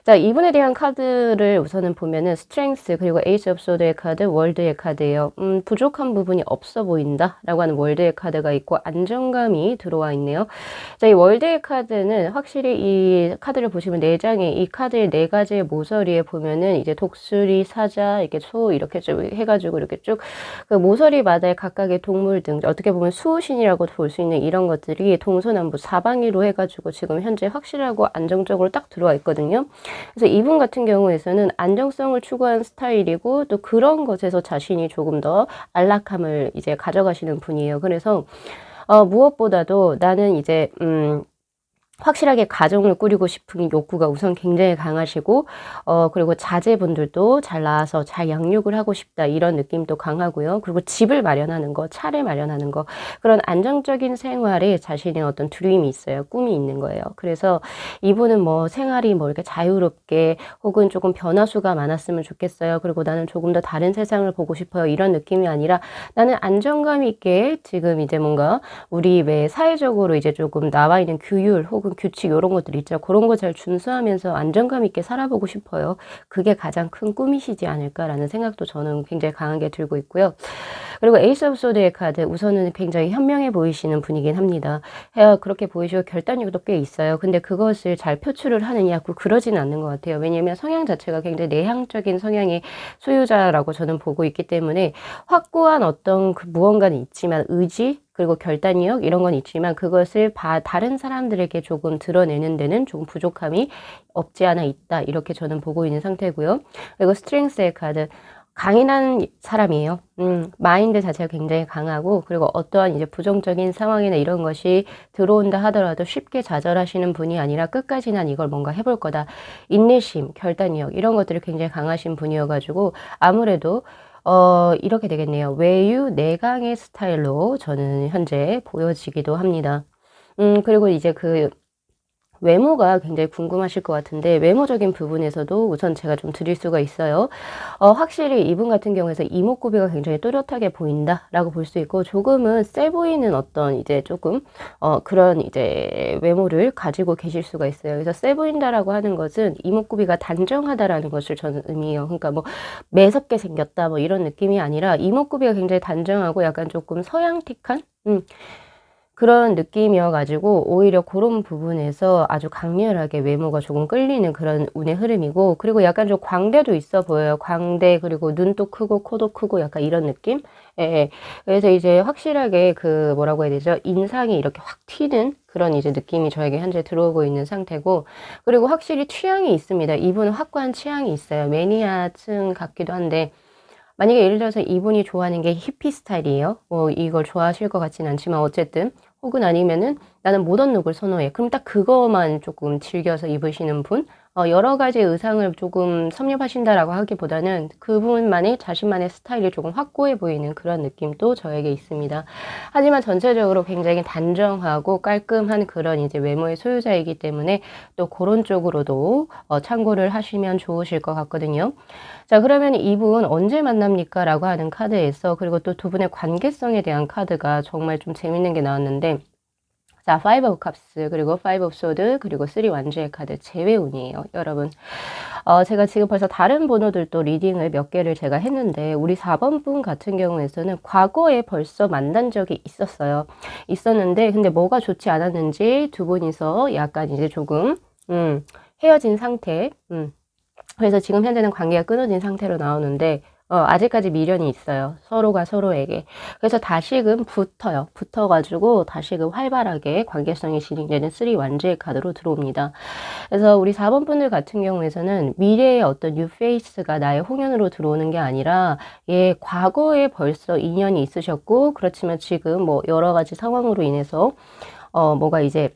자, 이분에 대한 카드를 우선은 보면은 스트렝스 그리고 에이스 오브 소드의 카드, 월드의 카드예요. 부족한 부분이 없어 보인다라고 하는 월드의 카드가 있고 안정감이 들어와 있네요. 자, 이 월드의 카드는 확실히 이 카드를 보시면 4장의 이 카드의 4가지의 모서리에 보면은 이제 독수리, 사자, 이렇게 소 이렇게 쭉 해가지고 이렇게 쭉 그 모서리마다의 각각의 동물 등 어떻게 보면 수호신이라고 볼 수 있는 이런 것들이 동서남북 사방위로 해가지고 지금 현재 확실하고 안정적으로 딱 들어와 있거든요. 그래서 이분 같은 경우에서는 안정성을 추구하는 스타일이고 또 그런 것에서 자신이 조금 더 안락함을 이제 가져가시는 분이에요. 그래서 무엇보다도 나는 이제 확실하게 가정을 꾸리고 싶은 욕구가 우선 굉장히 강하시고, 그리고 자제분들도 잘 낳아서 잘 양육을 하고 싶다, 이런 느낌도 강하고요. 그리고 집을 마련하는 거, 차를 마련하는 거, 그런 안정적인 생활에 자신의 어떤 드림이 있어요. 꿈이 있는 거예요. 그래서 이분은 뭐 생활이 뭐 이렇게 자유롭게 혹은 조금 변화수가 많았으면 좋겠어요. 그리고 나는 조금 더 다른 세상을 보고 싶어요. 이런 느낌이 아니라 나는 안정감 있게 지금 이제 뭔가 우리 왜 사회적으로 이제 조금 나와 있는 규율 혹은 규칙 이런 것들 있죠. 그런 거 잘 준수하면서 안정감 있게 살아보고 싶어요. 그게 가장 큰 꿈이시지 않을까라는 생각도 저는 굉장히 강하게 들고 있고요. 그리고 에이스 오브 소드의 카드, 우선은 굉장히 현명해 보이시는 분이긴 합니다. 그렇게 보이시고 결단력도 꽤 있어요. 근데 그것을 잘 표출을 하느냐, 그러지는 않는 것 같아요. 왜냐면 성향 자체가 굉장히 내향적인 성향의 소유자라고 저는 보고 있기 때문에 확고한 어떤 그 무언가는 있지만 의지, 그리고 결단력 이런 건 있지만 그것을 다른 사람들에게 조금 드러내는 데는 조금 부족함이 없지 않아 있다. 이렇게 저는 보고 있는 상태고요. 그리고 스트렝스의 카드. 강인한 사람이에요. 마인드 자체가 굉장히 강하고, 그리고 어떠한 이제 부정적인 상황이나 이런 것이 들어온다 하더라도 쉽게 좌절하시는 분이 아니라 끝까지 난 이걸 뭔가 해볼 거다. 인내심, 결단력, 이런 것들이 굉장히 강하신 분이어가지고, 아무래도 이렇게 되겠네요. 외유, 내강의 스타일로 저는 현재 보여지기도 합니다. 그리고 이제 그 외모가 굉장히 궁금하실 것 같은데, 외모적인 부분에서도 우선 제가 좀 드릴 수가 있어요. 확실히 이분 같은 경우에서 이목구비가 굉장히 또렷하게 보인다라고 볼 수 있고, 조금은 세 보이는 어떤 이제 조금, 그런 이제 외모를 가지고 계실 수가 있어요. 그래서 세 보인다라고 하는 것은 이목구비가 단정하다라는 것을 저는 의미해요. 그러니까 뭐 매섭게 생겼다 뭐 이런 느낌이 아니라 이목구비가 굉장히 단정하고 약간 조금 서양틱한? 그런 느낌이어가지고 오히려 그런 부분에서 아주 강렬하게 외모가 조금 끌리는 그런 운의 흐름이고, 그리고 약간 좀 광대도 있어 보여요. 광대, 그리고 눈도 크고 코도 크고 약간 이런 느낌? 예, 예. 그래서 이제 확실하게 그 뭐라고 해야 되죠? 인상이 이렇게 확 튀는 그런 이제 느낌이 저에게 현재 들어오고 있는 상태고, 그리고 확실히 취향이 있습니다. 이분은 확고한 취향이 있어요. 매니아층 같기도 한데, 만약에 예를 들어서 이분이 좋아하는 게 히피 스타일이에요. 뭐 이걸 좋아하실 것 같지는 않지만 어쨌든, 혹은 아니면은 나는 모던 룩을 선호해. 그럼 딱 그거만 조금 즐겨서 입으시는 분? 여러 가지 의상을 조금 섭렵하신다라고 하기보다는 그분만의 자신만의 스타일이 조금 확고해 보이는 그런 느낌도 저에게 있습니다. 하지만 전체적으로 굉장히 단정하고 깔끔한 그런 이제 외모의 소유자이기 때문에 또 그런 쪽으로도 참고를 하시면 좋으실 것 같거든요. 자, 그러면 이분 언제 만납니까? 라고 하는 카드에서, 그리고 또 두 분의 관계성에 대한 카드가 정말 좀 재밌는 게 나왔는데, 자, Five of Cups, 그리고 Five of Swords, 그리고 3 완주의 카드 재회운이에요, 여러분. 제가 지금 벌써 다른 번호들도 리딩을 몇 개를 제가 했는데, 우리 4번 분 같은 경우에서는 과거에 벌써 만난 적이 있었는데, 근데 뭐가 좋지 않았는지 두 분이서 약간 이제 조금, 헤어진 상태, 그래서 지금 현재는 관계가 끊어진 상태로 나오는데, 아직까지 미련이 있어요. 서로가 서로에게. 그래서 다시금 붙어가지고 다시금 활발하게 관계성이 진행되는 3 완주의 카드로 들어옵니다. 그래서 우리 4번 분들 같은 경우에서는 미래의 어떤 뉴페이스가 나의 홍연으로 들어오는 게 아니라, 예, 과거에 벌써 인연이 있으셨고, 그렇지만 지금 뭐 여러 가지 상황으로 인해서, 뭐가 이제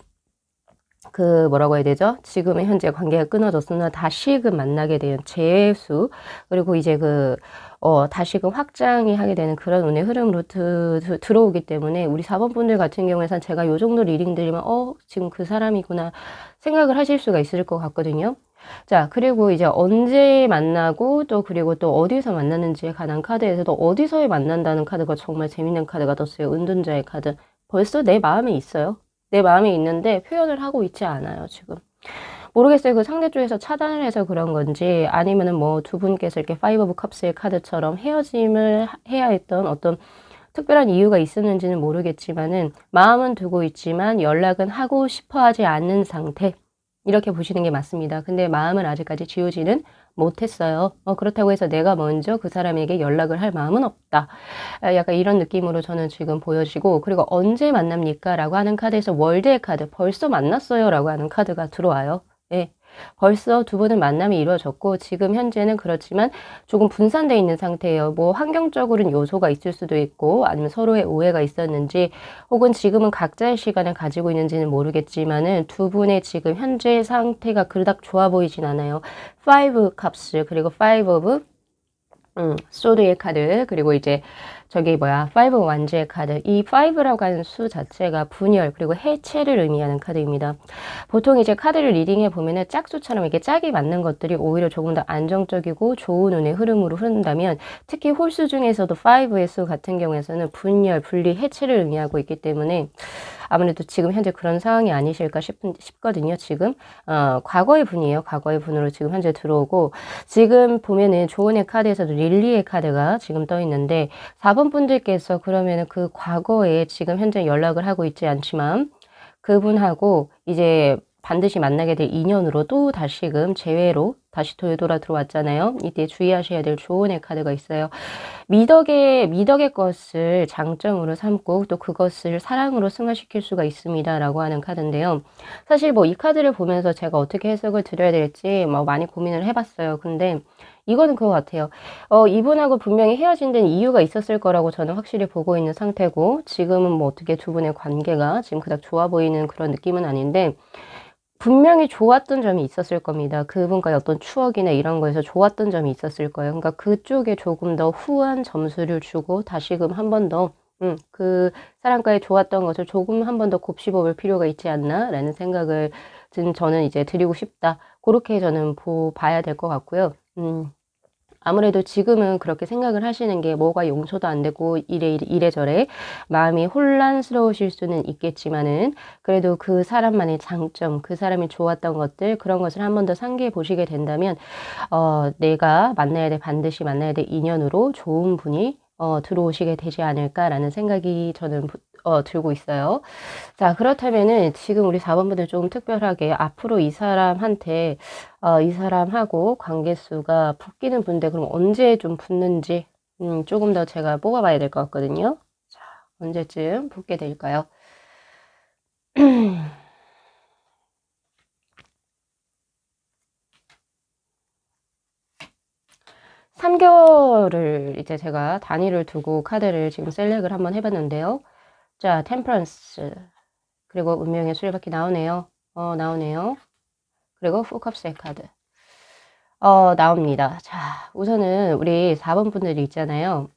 뭐라고 해야 되죠? 지금의 현재 관계가 끊어졌으나 다시금 만나게 되는 재수, 그리고 이제 다시금 확장이 하게 되는 그런 운의 흐름으로 들어오기 때문에 우리 4번 분들 같은 경우에선 제가 요 정도 리딩 드리면 지금 그 사람이구나 생각을 하실 수가 있을 것 같거든요. 자, 그리고 이제 언제 만나고 그리고 또 어디서 만났는지에 관한 카드에서도 어디서에 만난다는 카드가 정말 재밌는 카드가 떴어요. 은둔자의 카드. 벌써 내 마음에 있어요. 내 마음에 있는데 표현을 하고 있지 않아요, 지금. 모르겠어요. 그 상대 쪽에서 차단을 해서 그런 건지 아니면은 뭐 두 분께서 이렇게 파이브 오브 컵스의 카드처럼 헤어짐을 해야 했던 어떤 특별한 이유가 있었는지는 모르겠지만은 마음은 두고 있지만 연락은 하고 싶어 하지 않는 상태. 이렇게 보시는 게 맞습니다. 근데 마음은 아직까지 지우지는 못했어요. 그렇다고 해서 내가 먼저 그 사람에게 연락을 할 마음은 없다. 약간 이런 느낌으로 저는 지금 보여지고, 그리고 언제 만납니까? 라고 하는 카드에서 월드의 카드, 벌써 만났어요. 라고 하는 카드가 들어와요. 예. 벌써 두 분은 만남이 이루어졌고 지금 현재는 그렇지만 조금 분산되어 있는 상태예요. 뭐 환경적으로는 요소가 있을 수도 있고 아니면 서로의 오해가 있었는지 혹은 지금은 각자의 시간을 가지고 있는지는 모르겠지만은 두 분의 지금 현재 상태가 그닥 좋아 보이진 않아요. 5 컵스 그리고 5 오브 소드의 카드, 그리고 이제 저기 뭐야 5 완주의 카드. 이 5라고 하는 수 자체가 분열 그리고 해체를 의미하는 카드입니다. 보통 이제 카드를 리딩해 보면은 짝수처럼 이렇게 짝이 맞는 것들이 오히려 조금 더 안정적이고 좋은 운의 흐름으로 흐른다면, 특히 홀수 중에서도 5의 수 같은 경우에서는 분열, 분리, 해체를 의미하고 있기 때문에 아무래도 지금 현재 그런 상황이 아니실까 싶거든요. 지금 과거의 분이에요. 과거의 분으로 지금 현재 들어오고, 지금 보면은 조언의 카드에서도 릴리의 카드가 지금 떠 있는데 4번 분들께서 그러면은 그 과거에 지금 현재 연락을 하고 있지 않지만 그분하고 이제 반드시 만나게 될 인연으로 또 다시금 재회로 다시 돌돌아 들어왔잖아요. 이때 주의하셔야 될 조언의 카드가 있어요. 미덕의 것을 장점으로 삼고 또 그것을 사랑으로 승화시킬 수가 있습니다. 라고 하는 카드인데요. 사실 뭐 이 카드를 보면서 제가 어떻게 해석을 드려야 될지 뭐 많이 고민을 해봤어요. 근데 이거는 그거 같아요. 이분하고 분명히 헤어진 데는 이유가 있었을 거라고 저는 확실히 보고 있는 상태고, 지금은 뭐 어떻게 두 분의 관계가 지금 그닥 좋아 보이는 그런 느낌은 아닌데, 분명히 좋았던 점이 있었을 겁니다. 그분과의 어떤 추억이나 이런 거에서 좋았던 점이 있었을 거예요. 그러니까 그쪽에 조금 더 후한 점수를 주고 다시금 한 번 더, 그 사람과의 좋았던 것을 조금 한 번 더 곱씹어 볼 필요가 있지 않나? 라는 생각을 저는 이제 드리고 싶다. 그렇게 저는 봐야 될 것 같고요. 아무래도 지금은 그렇게 생각을 하시는 게 뭐가 용서도 안 되고 이래저래 마음이 혼란스러우실 수는 있겠지만은, 그래도 그 사람만의 장점, 그 사람이 좋았던 것들, 그런 것을 한 번 더 상기해 보시게 된다면 내가 반드시 만나야 될 인연으로 좋은 분이 들어오시게 되지 않을까라는 생각이 저는 들고 있어요. 자, 그렇다면은 지금 우리 4번 분들 조금 특별하게 앞으로 이 사람한테 이 사람하고 관계수가 붙기는 분데 그럼 언제 좀 붙는지 조금 더 제가 뽑아봐야 될 것 같거든요. 자, 언제쯤 붙게 될까요? 3개월을 이제 제가 단위를 두고 카드를 지금 셀렉을 한번 해봤는데요. 자, 템퍼런스, 그리고 운명의 수레바퀴 나오네요. 나오네요. 그리고 풀컵스의 카드 나옵니다. 자, 우선은 우리 4번 분들이 있잖아요.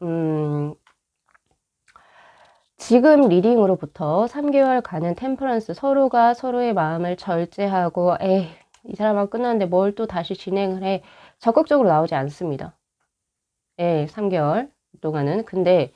지금 리딩으로부터 3개월 가는 템퍼런스, 서로가 서로의 마음을 절제하고 에이, 이 사람하고 끝났는데 뭘 또 다시 진행을 해, 적극적으로 나오지 않습니다. 예, 3개월 동안은. 근데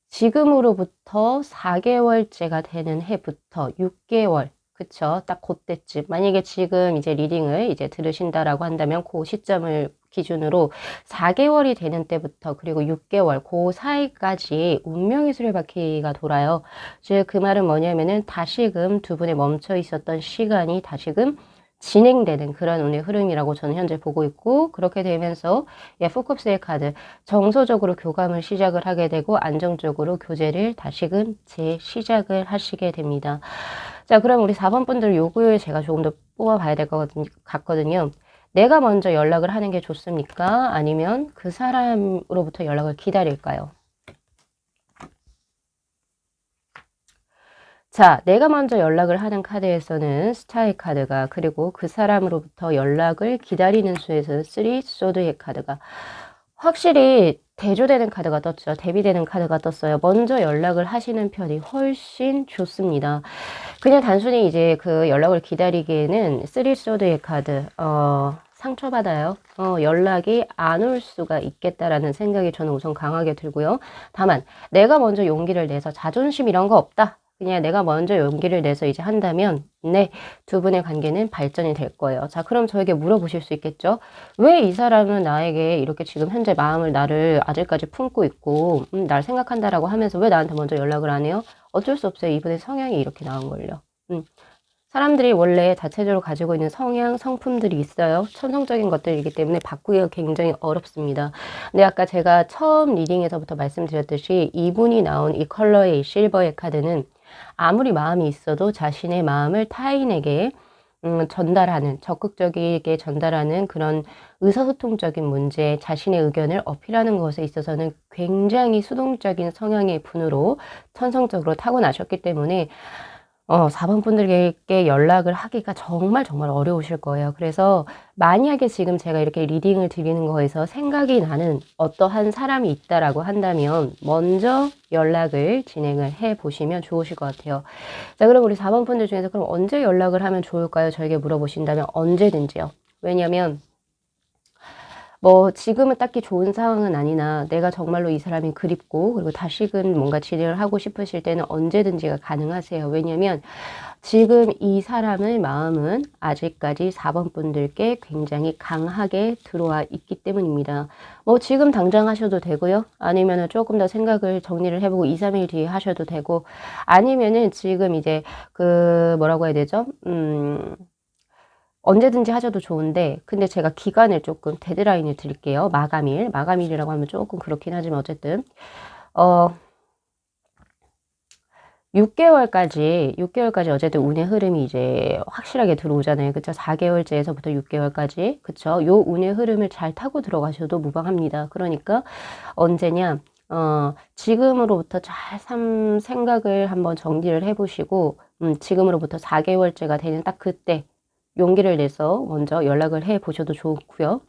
지금으로부터 4개월째가 되는 해부터 6개월, 그쵸? 딱 그때쯤. 만약에 지금 이제 리딩을 이제 들으신다라고 한다면 그 시점을 기준으로 4개월이 되는 때부터 그리고 6개월, 그 사이까지 운명의 수레바퀴가 돌아요. 즉, 그 말은 뭐냐면은 다시금 두 분의 멈춰 있었던 시간이 다시금 진행되는 그런 운의 흐름이라고 저는 현재 보고 있고, 그렇게 되면서 포컵스의 카드, 정서적으로 교감을 시작을 하게 되고 안정적으로 교제를 다시금 재시작을 하시게 됩니다. 자, 그럼 우리 4번 분들 요구를 제가 조금 더 뽑아봐야 될 것 같거든요. 내가 먼저 연락을 하는 게 좋습니까? 아니면 그 사람으로부터 연락을 기다릴까요? 자, 내가 먼저 연락을 하는 카드에서는 스타의 카드가, 그리고 그 사람으로부터 연락을 기다리는 수에서는 3 소드의 카드가 확실히 대조되는 카드가 떴죠. 대비되는 카드가 떴어요. 먼저 연락을 하시는 편이 훨씬 좋습니다. 그냥 단순히 이제 그 연락을 기다리기에는 3 소드의 카드, 상처받아요. 연락이 안 올 수가 있겠다라는 생각이 저는 우선 강하게 들고요. 다만 내가 먼저 용기를 내서 자존심 이런 거 없다. 그냥 내가 먼저 용기를 내서 이제 한다면 네, 두 분의 관계는 발전이 될 거예요. 자, 그럼 저에게 물어보실 수 있겠죠? 왜 이 사람은 나에게 이렇게 지금 현재 마음을 나를 아직까지 품고 있고 날 생각한다라고 하면서 왜 나한테 먼저 연락을 안 해요? 어쩔 수 없어요. 이분의 성향이 이렇게 나온 걸요. 사람들이 원래 자체적으로 가지고 있는 성향, 성품들이 있어요. 천성적인 것들이기 때문에 바꾸기가 굉장히 어렵습니다. 근데 아까 제가 처음 리딩에서부터 말씀드렸듯이 이분이 나온 이 컬러의 실버의 카드는 아무리 마음이 있어도 자신의 마음을 타인에게 전달하는, 적극적이게 전달하는 그런 의사소통적인 문제, 자신의 의견을 어필하는 것에 있어서는 굉장히 수동적인 성향의 분으로 천성적으로 타고나셨기 때문에 4번 분들께 연락을 하기가 정말 정말 어려우실 거예요. 그래서 만약에 지금 제가 이렇게 리딩을 드리는 거에서 생각이 나는 어떠한 사람이 있다라고 한다면 먼저 연락을 진행을 해 보시면 좋으실 것 같아요. 자, 그럼 우리 4번 분들 중에서 그럼 언제 연락을 하면 좋을까요? 저에게 물어보신다면 언제든지요. 왜냐면 뭐 지금은 딱히 좋은 상황은 아니나 내가 정말로 이 사람이 그립고 그리고 다시금 뭔가 진행을 하고 싶으실 때는 언제든지가 가능하세요. 왜냐면 지금 이 사람의 마음은 아직까지 4번 분들께 굉장히 강하게 들어와 있기 때문입니다. 뭐 지금 당장 하셔도 되고요. 아니면은 조금 더 생각을 정리를 해보고 2, 3일 뒤에 하셔도 되고 아니면은 지금 이제 그 뭐라고 해야 되죠? 언제든지 하셔도 좋은데 근데 제가 기간을 조금 데드라인을 드릴게요. 마감일이라고 하면 조금 그렇긴 하지만 어쨌든 6개월까지 어쨌든 운의 흐름이 이제 확실하게 들어오잖아요. 그쵸? 4개월째에서부터 6개월까지. 그쵸? 요 운의 흐름을 잘 타고 들어가셔도 무방합니다. 그러니까 언제냐? 지금으로부터 잘 생각을 한번 정리를 해보시고, 지금으로부터 4개월째가 되는 딱 그때 용기를 내서 먼저 연락을 해 보셔도 좋고요.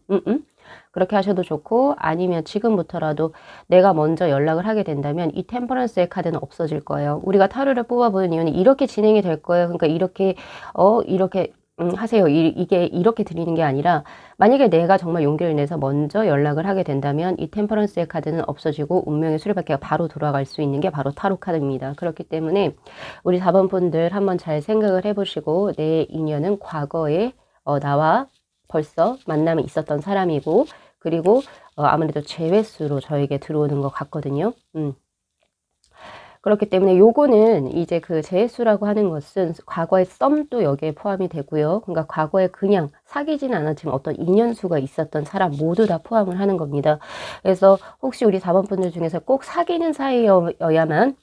그렇게 하셔도 좋고 아니면 지금부터라도 내가 먼저 연락을 하게 된다면 이 템퍼런스의 카드는 없어질 거예요. 우리가 타로를 뽑아보는 이유는 이렇게 진행이 될 거예요. 그러니까 이렇게 하세요. 이게 이렇게 드리는 게 아니라 만약에 내가 정말 용기를 내서 먼저 연락을 하게 된다면 이 템퍼런스의 카드는 없어지고 운명의 수레바퀴가 바로 돌아갈 수 있는 게 바로 타로 카드입니다. 그렇기 때문에 우리 4번 분들 한번 잘 생각을 해보시고 내 인연은 과거에 나와 벌써 만남이 있었던 사람이고 그리고 아무래도 재회수로 저에게 들어오는 것 같거든요. 그렇기 때문에 요거는 이제 그 재수라고 하는 것은 과거의 썸도 여기에 포함이 되고요. 그러니까 과거에 그냥 사귀지는 않았지만 어떤 인연수가 있었던 사람 모두 다 포함을 하는 겁니다. 그래서 혹시 우리 4번 분들 중에서 꼭 사귀는 사이여야만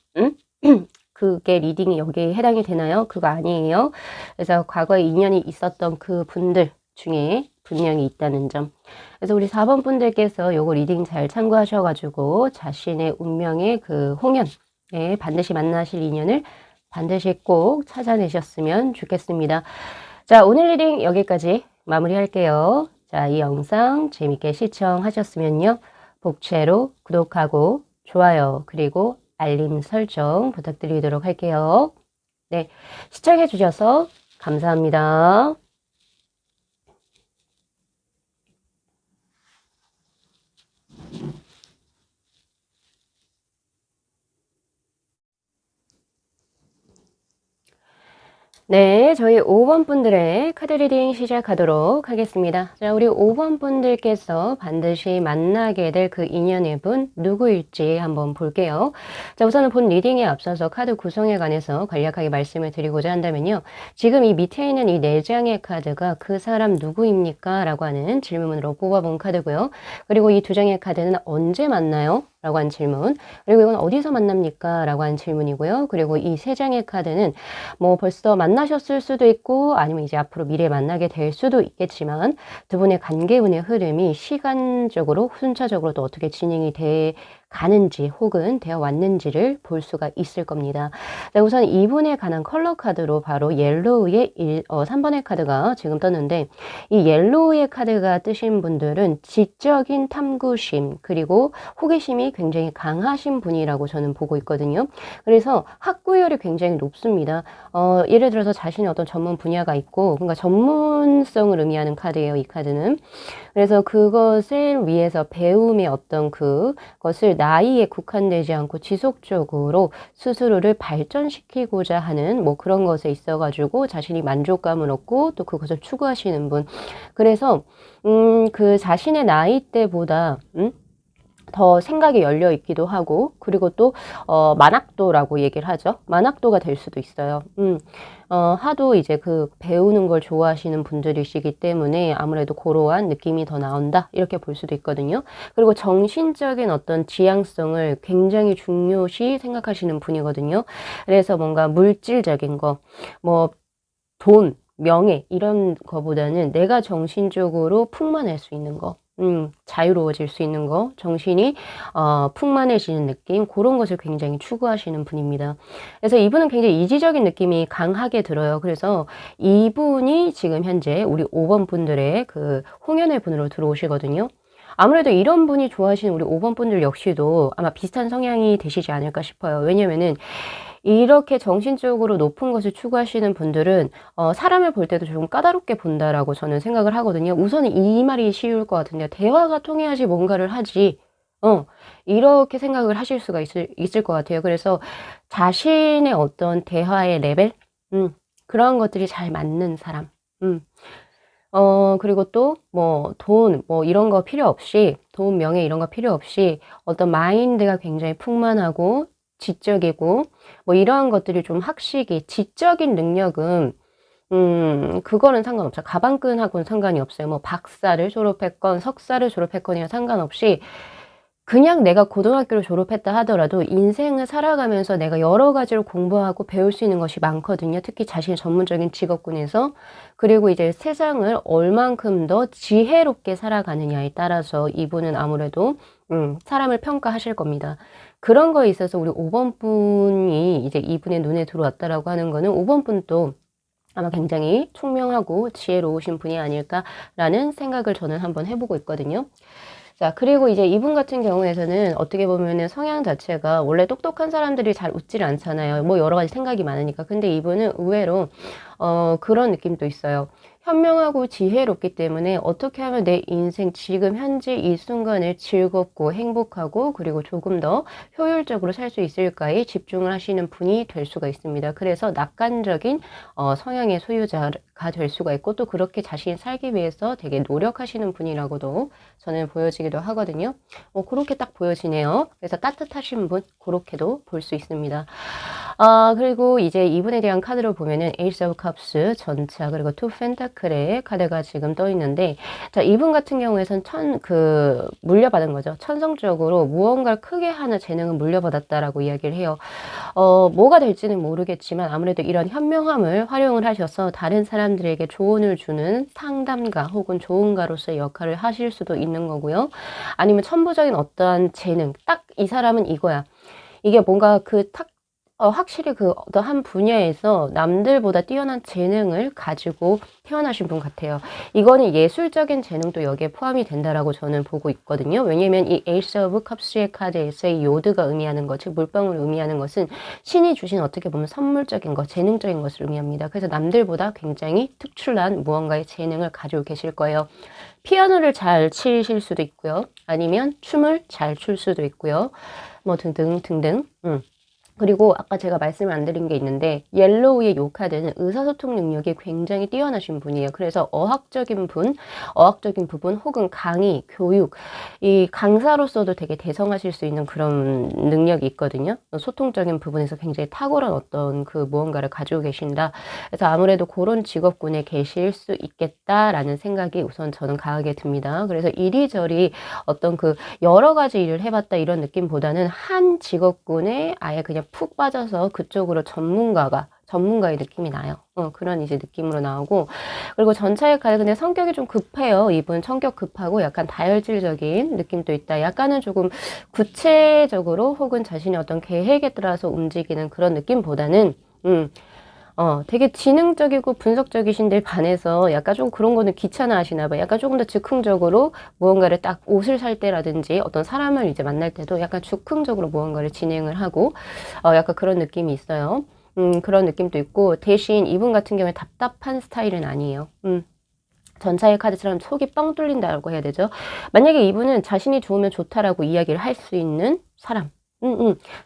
그게 리딩이 여기에 해당이 되나요? 그거 아니에요. 그래서 과거에 인연이 있었던 그 분들 중에 분명히 있다는 점. 그래서 우리 4번 분들께서 요거 리딩 잘 참고하셔가지고 자신의 운명의 그 홍연 반드시 만나실 인연을 반드시 꼭 찾아내셨으면 좋겠습니다. 자, 오늘 리딩 여기까지 마무리할게요. 자, 이 영상 재밌게 시청하셨으면요. 복채로 구독하고 좋아요 그리고 알림 설정 부탁드리도록 할게요. 네, 시청해 주셔서 감사합니다. 네, 저희 5번 분들의 카드 리딩 시작하도록 하겠습니다. 자, 우리 5번 분들께서 반드시 만나게 될 그 인연의 분 누구일지 한번 볼게요. 자, 우선은 본 리딩에 앞서서 카드 구성에 관해서 간략하게 말씀을 드리고자 한다면요. 지금 이 밑에 있는 이 4장의 카드가 그 사람 누구입니까? 라고 하는 질문으로 뽑아본 카드고요. 그리고 이 2장의 카드는 언제 만나요? 라고 한 질문. 그리고 이건 어디서 만납니까? 라고 한 질문이고요. 그리고 이 3장의 카드는 뭐 벌써 만나셨을 수도 있고 아니면 이제 앞으로 미래에 만나게 될 수도 있겠지만 두 분의 관계운의 흐름이 시간적으로 순차적으로 또 어떻게 진행이 돼 가는지 혹은 되어 왔는지를 볼 수가 있을 겁니다. 자, 우선 이분에 관한 컬러 카드로 바로 옐로우의 3번의 카드가 지금 떴는데, 이 옐로우의 카드가 뜨신 분들은 지적인 탐구심 그리고 호기심이 굉장히 강하신 분이라고 저는 보고 있거든요. 그래서 학구열이 굉장히 높습니다. 예를 들어서 자신의 어떤 전문 분야가 있고, 그러니까 전문성을 의미하는 카드예요, 이 카드는. 그래서 그것을 위해서 배움의 어떤 그것을 나이에 국한되지 않고 지속적으로 스스로를 발전시키고자 하는 뭐 그런 것에 있어가지고 자신이 만족감을 얻고 또 그것을 추구하시는 분. 그래서 그 자신의 나이대보다 더 생각이 열려 있기도 하고, 그리고 또 만학도라고 얘기를 하죠. 만학도가 될 수도 있어요. 하도 이제 그 배우는 걸 좋아하시는 분들이시기 때문에 아무래도 그러한 느낌이 더 나온다, 이렇게 볼 수도 있거든요. 그리고 정신적인 어떤 지향성을 굉장히 중요시 생각하시는 분이거든요. 그래서 뭔가 물질적인 거, 뭐 돈, 명예 이런 거보다는 내가 정신적으로 풍만할 수 있는 거, 자유로워질 수 있는 거, 정신이 풍만해지는 느낌, 그런 것을 굉장히 추구하시는 분입니다. 그래서 이분은 굉장히 이지적인 느낌이 강하게 들어요. 그래서 이분이 지금 현재 우리 5번 분들의 그 홍연의 분으로 들어오시거든요. 아무래도 이런 분이 좋아하시는 우리 5번 분들 역시도 아마 비슷한 성향이 되시지 않을까 싶어요. 왜냐면은 이렇게 정신적으로 높은 것을 추구하시는 분들은 사람을 볼 때도 조금 까다롭게 본다라고 저는 생각을 하거든요. 우선은 이 말이 쉬울 것 같은데요. 대화가 통해야지 뭔가를 하지. 이렇게 생각을 하실 수가 있을 것 같아요. 그래서 자신의 어떤 대화의 레벨, 그런 것들이 잘 맞는 사람, 그리고 또, 뭐, 돈, 뭐, 이런 거 필요 없이, 돈, 명예 이런 거 필요 없이, 어떤 마인드가 굉장히 풍만하고, 지적이고, 뭐, 이러한 것들이 좀 학식이, 지적인 능력은, 그거는 상관없어요. 가방끈하고는 상관이 없어요. 뭐, 박사를 졸업했건, 석사를 졸업했건이랑 상관없이, 그냥 내가 고등학교를 졸업했다 하더라도 인생을 살아가면서 내가 여러 가지를 공부하고 배울 수 있는 것이 많거든요. 특히 자신의 전문적인 직업군에서. 그리고 이제 세상을 얼만큼 더 지혜롭게 살아가느냐에 따라서 이분은 아무래도 사람을 평가하실 겁니다. 그런 거에 있어서 우리 5번 분이 이제 이분의 눈에 들어왔다라고 하는 거는 5번 분도 아마 굉장히 총명하고 지혜로우신 분이 아닐까라는 생각을 저는 한번 해보고 있거든요. 자, 그리고 이제 이분 같은 경우에서는 어떻게 보면은 성향 자체가 원래 똑똑한 사람들이 잘 웃질 않잖아요. 뭐 여러 가지 생각이 많으니까. 근데 이분은 의외로, 그런 느낌도 있어요. 현명하고 지혜롭기 때문에 어떻게 하면 내 인생 지금 현재 이 순간을 즐겁고 행복하고 그리고 조금 더 효율적으로 살 수 있을까에 집중을 하시는 분이 될 수가 있습니다. 그래서 낙관적인 성향의 소유자가 될 수가 있고 또 그렇게 자신이 살기 위해서 되게 노력하시는 분이라고도 저는 보여지기도 하거든요. 그렇게 딱 보여지네요. 그래서 따뜻하신 분, 그렇게도 볼 수 있습니다. 그리고 이제 이분에 대한 카드로 보면은 Ace of Cups 전차 그리고 Two Pentacle의 카드가 지금 떠 있는데, 자, 이분 같은 경우에선 물려받은 거죠. 천성적으로 무언가를 크게 하는 재능을 물려받았다라고 이야기를 해요. 뭐가 될지는 모르겠지만 아무래도 이런 현명함을 활용을 하셔서 다른 사람들에게 조언을 주는 상담가 혹은 조언가로서의 역할을 하실 수도 있는 거고요. 아니면 천부적인 어떠한 재능, 딱 이 사람은 이거야. 이게 뭔가 확실히 그 어떤 한 분야에서 남들보다 뛰어난 재능을 가지고 태어나신 분 같아요. 이거는 예술적인 재능도 여기에 포함이 된다라고 저는 보고 있거든요. 왜냐면 이 Ace of Cups의 카드에서 이 요드가 의미하는 것, 즉 물방울을 의미하는 것은 신이 주신 어떻게 보면 선물적인 것, 재능적인 것을 의미합니다. 그래서 남들보다 굉장히 특출난 무언가의 재능을 가지고 계실 거예요. 피아노를 잘 치실 수도 있고요. 아니면 춤을 잘 출 수도 있고요. 뭐 등등 등등. 그리고 아까 제가 말씀을 안 드린 게 있는데 옐로우의 요 카드는 의사소통 능력이 굉장히 뛰어나신 분이에요. 그래서 어학적인 부분 혹은 강의, 교육, 이 강사로서도 되게 대성하실 수 있는 그런 능력이 있거든요. 소통적인 부분에서 굉장히 탁월한 어떤 그 무언가를 가지고 계신다. 그래서 아무래도 그런 직업군에 계실 수 있겠다라는 생각이 우선 저는 강하게 듭니다. 그래서 이리저리 어떤 그 여러 가지 일을 해봤다 이런 느낌보다는 한 직업군에 아예 그냥 푹 빠져서 그쪽으로 전문가의 느낌이 나요. 그런 이제 느낌으로 나오고, 그리고 전차의 카드, 근데 성격이 좀 급해요. 이분 성격 급하고 약간 다혈질적인 느낌도 있다. 약간은 조금 구체적으로 혹은 자신의 어떤 계획에 따라서 움직이는 그런 느낌보다는, 되게 지능적이고 분석적이신데 반해서 약간 좀 그런 거는 귀찮아 하시나 봐요. 약간 조금 더 즉흥적으로 무언가를 딱 옷을 살 때라든지 어떤 사람을 이제 만날 때도 약간 즉흥적으로 무언가를 진행을 하고, 약간 그런 느낌이 있어요. 그런 느낌도 있고, 대신 이분 같은 경우에 답답한 스타일은 아니에요. 전차의 카드처럼 속이 뻥 뚫린다고 해야 되죠. 만약에 이분은 자신이 좋으면 좋다라고 이야기를 할 수 있는 사람.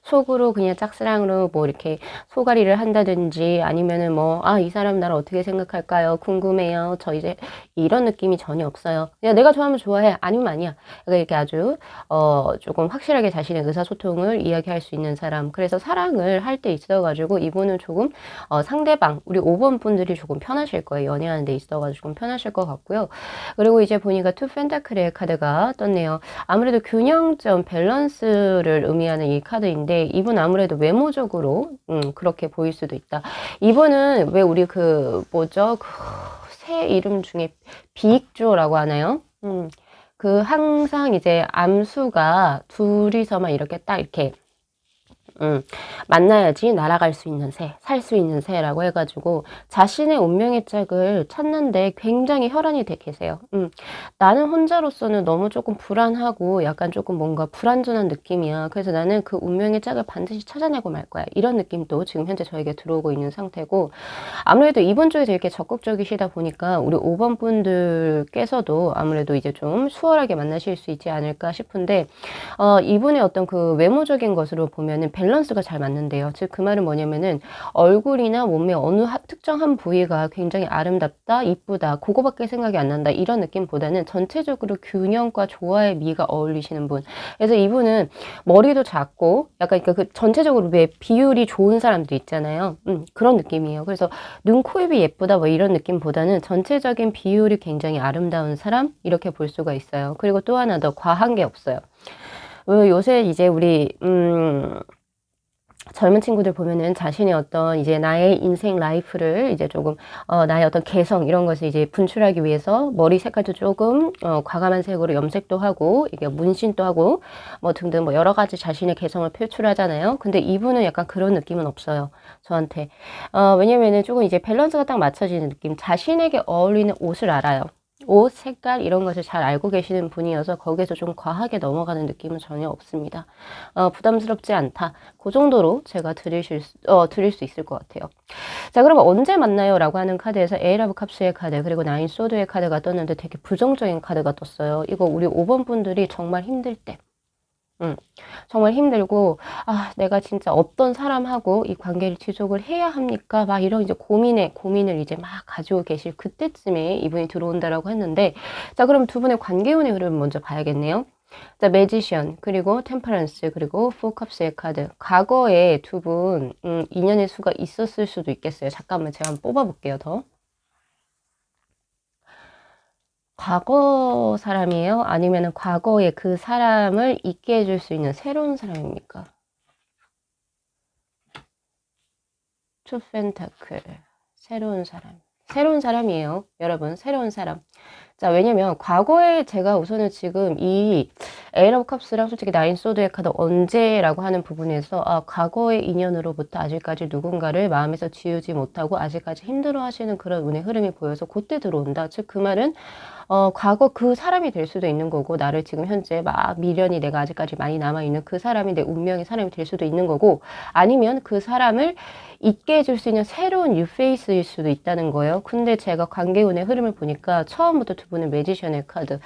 속으로 그냥 짝사랑으로 뭐 이렇게 소가리를 한다든지 아니면은 뭐, 아, 이 사람 나를 어떻게 생각할까요? 궁금해요. 저 이제 이런 느낌이 전혀 없어요. 그냥 내가 좋아하면 좋아해. 아니면 아니야. 그러니까 이렇게 아주, 조금 확실하게 자신의 의사소통을 이야기할 수 있는 사람. 그래서 사랑을 할 때 있어가지고 이분은 조금, 상대방, 우리 5번 분들이 조금 편하실 거예요. 연애하는 데 있어가지고 조금 편하실 것 같고요. 그리고 이제 보니까 투 펜타클의 카드가 떴네요. 아무래도 균형점, 밸런스를 의미하는 이 카드인데 이분 아무래도 외모적으로 그렇게 보일 수도 있다. 이분은 왜 우리 그 뭐죠? 그 새 이름 중에 비익조라고 하나요? 그 항상 이제 암수가 둘이서만 이렇게 딱 이렇게 만나야지 날아갈 수 있는 새, 살 수 있는 새라고 해가지고 자신의 운명의 짝을 찾는데 굉장히 혈안이 돼 계세요. 나는 혼자로서는 너무 조금 불안하고 약간 조금 뭔가 불안전한 느낌이야. 그래서 나는 그 운명의 짝을 반드시 찾아내고 말 거야. 이런 느낌도 지금 현재 저에게 들어오고 있는 상태고, 아무래도 이번 주에 이렇게 적극적이시다 보니까 우리 5번 분들께서도 아무래도 이제 좀 수월하게 만나실 수 있지 않을까 싶은데, 이분의 어떤 그 외모적인 것으로 보면은 밸런스가 잘 맞는데요. 즉, 그 말은 뭐냐면은 얼굴이나 몸의 어느 특정 한 부위가 굉장히 아름답다, 이쁘다, 그거밖에 생각이 안 난다. 이런 느낌보다는 전체적으로 균형과 조화의 미가 어울리시는 분. 그래서 이분은 머리도 작고 약간 그러니까 그 전체적으로 왜 비율이 좋은 사람들 있잖아요. 그런 느낌이에요. 그래서 눈, 코, 입이 예쁘다 뭐 이런 느낌보다는 전체적인 비율이 굉장히 아름다운 사람 이렇게 볼 수가 있어요. 그리고 또 하나 더 과한 게 없어요. 요새 이제 우리 젊은 친구들 보면은 자신의 어떤 이제 나의 인생 라이프를 이제 조금 나의 어떤 개성 이런 것을 이제 분출하기 위해서 머리 색깔도 조금 과감한 색으로 염색도 하고 이게 문신도 하고 뭐 등등 뭐 여러 가지 자신의 개성을 표출하잖아요. 근데 이분은 약간 그런 느낌은 없어요. 저한테. 왜냐면은 조금 이제 밸런스가 딱 맞춰지는 느낌. 자신에게 어울리는 옷을 알아요. 옷, 색깔 이런 것을 잘 알고 계시는 분이어서 거기에서 좀 과하게 넘어가는 느낌은 전혀 없습니다. 부담스럽지 않다. 그 정도로 제가 드릴 수 있을 것 같아요. 자, 그러면 언제 만나요? 라고 하는 카드에서 에이라브 캅스의 카드 그리고 나인 소드의 카드가 떴는데 되게 부정적인 카드가 떴어요. 이거 우리 5번 분들이 정말 힘들 때 정말 힘들고, 내가 진짜 어떤 사람하고 이 관계를 지속을 해야 합니까? 막 이런 이제 고민을 이제 막 가지고 계실 그때쯤에 이분이 들어온다라고 했는데, 자, 그럼 두 분의 관계운의 흐름을 먼저 봐야겠네요. 자, 매지션, 그리고 템퍼런스, 그리고 포캅스의 카드. 과거에 두 분, 인연의 수가 있었을 수도 있겠어요. 잠깐만, 제가 한번 뽑아볼게요, 더. 과거 사람이에요? 아니면 과거에 그 사람을 잊게 해줄 수 있는 새로운 사람입니까? 투 펜타클. 새로운 사람. 새로운 사람이에요. 여러분, 새로운 사람. 자, 왜냐면 과거에 제가 우선은 지금 이 에이러 컵스랑 솔직히 나인 소드의 카드 언제라고 하는 부분에서 과거의 인연으로부터 아직까지 누군가를 마음에서 지우지 못하고 아직까지 힘들어 하시는 그런 운의 흐름이 보여서 그때 들어온다. 즉 그 말은 과거 그 사람이 될 수도 있는 거고 나를 지금 현재 막 미련이 내가 아직까지 많이 남아있는 그 사람이 내 운명의 사람이 될 수도 있는 거고 아니면 그 사람을 잊게 해줄 수 있는 새로운 뉴페이스일 수도 있다는 거예요. 근데 제가 관계운의 흐름을 보니까 처음부터 두 분은 매지션의 카드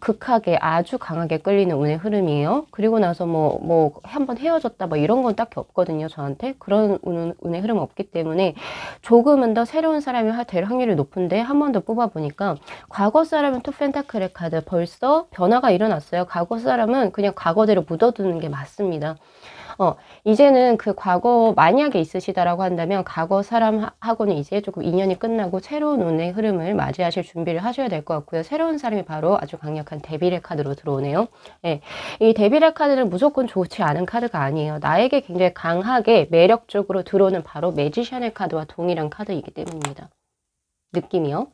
극하게 아주 강하게 끌리는 운의 흐름이에요. 그리고 나서 뭐 한번 헤어졌다 뭐 이런 건 딱히 없거든요. 저한테 그런 운의 흐름 없기 때문에 조금은 더 새로운 사람이 될 확률이 높은데 한 번 더 뽑아보니까 과거 사람은 투 펜타클의 카드 벌써 변화가 일어났어요. 과거 사람은 그냥 과거대로 묻어두는 게 맞습니다. 이제는 그 과거 만약에 있으시다라고 한다면 과거 사람하고는 이제 조금 인연이 끝나고 새로운 운의 흐름을 맞이하실 준비를 하셔야 될 것 같고요. 새로운 사람이 바로 아주 강력한 데빌의 카드로 들어오네요. 예, 이 데빌의 카드는 무조건 좋지 않은 카드가 아니에요. 나에게 굉장히 강하게 매력적으로 들어오는 바로 매지션의 카드와 동일한 카드이기 때문입니다. 느낌이요.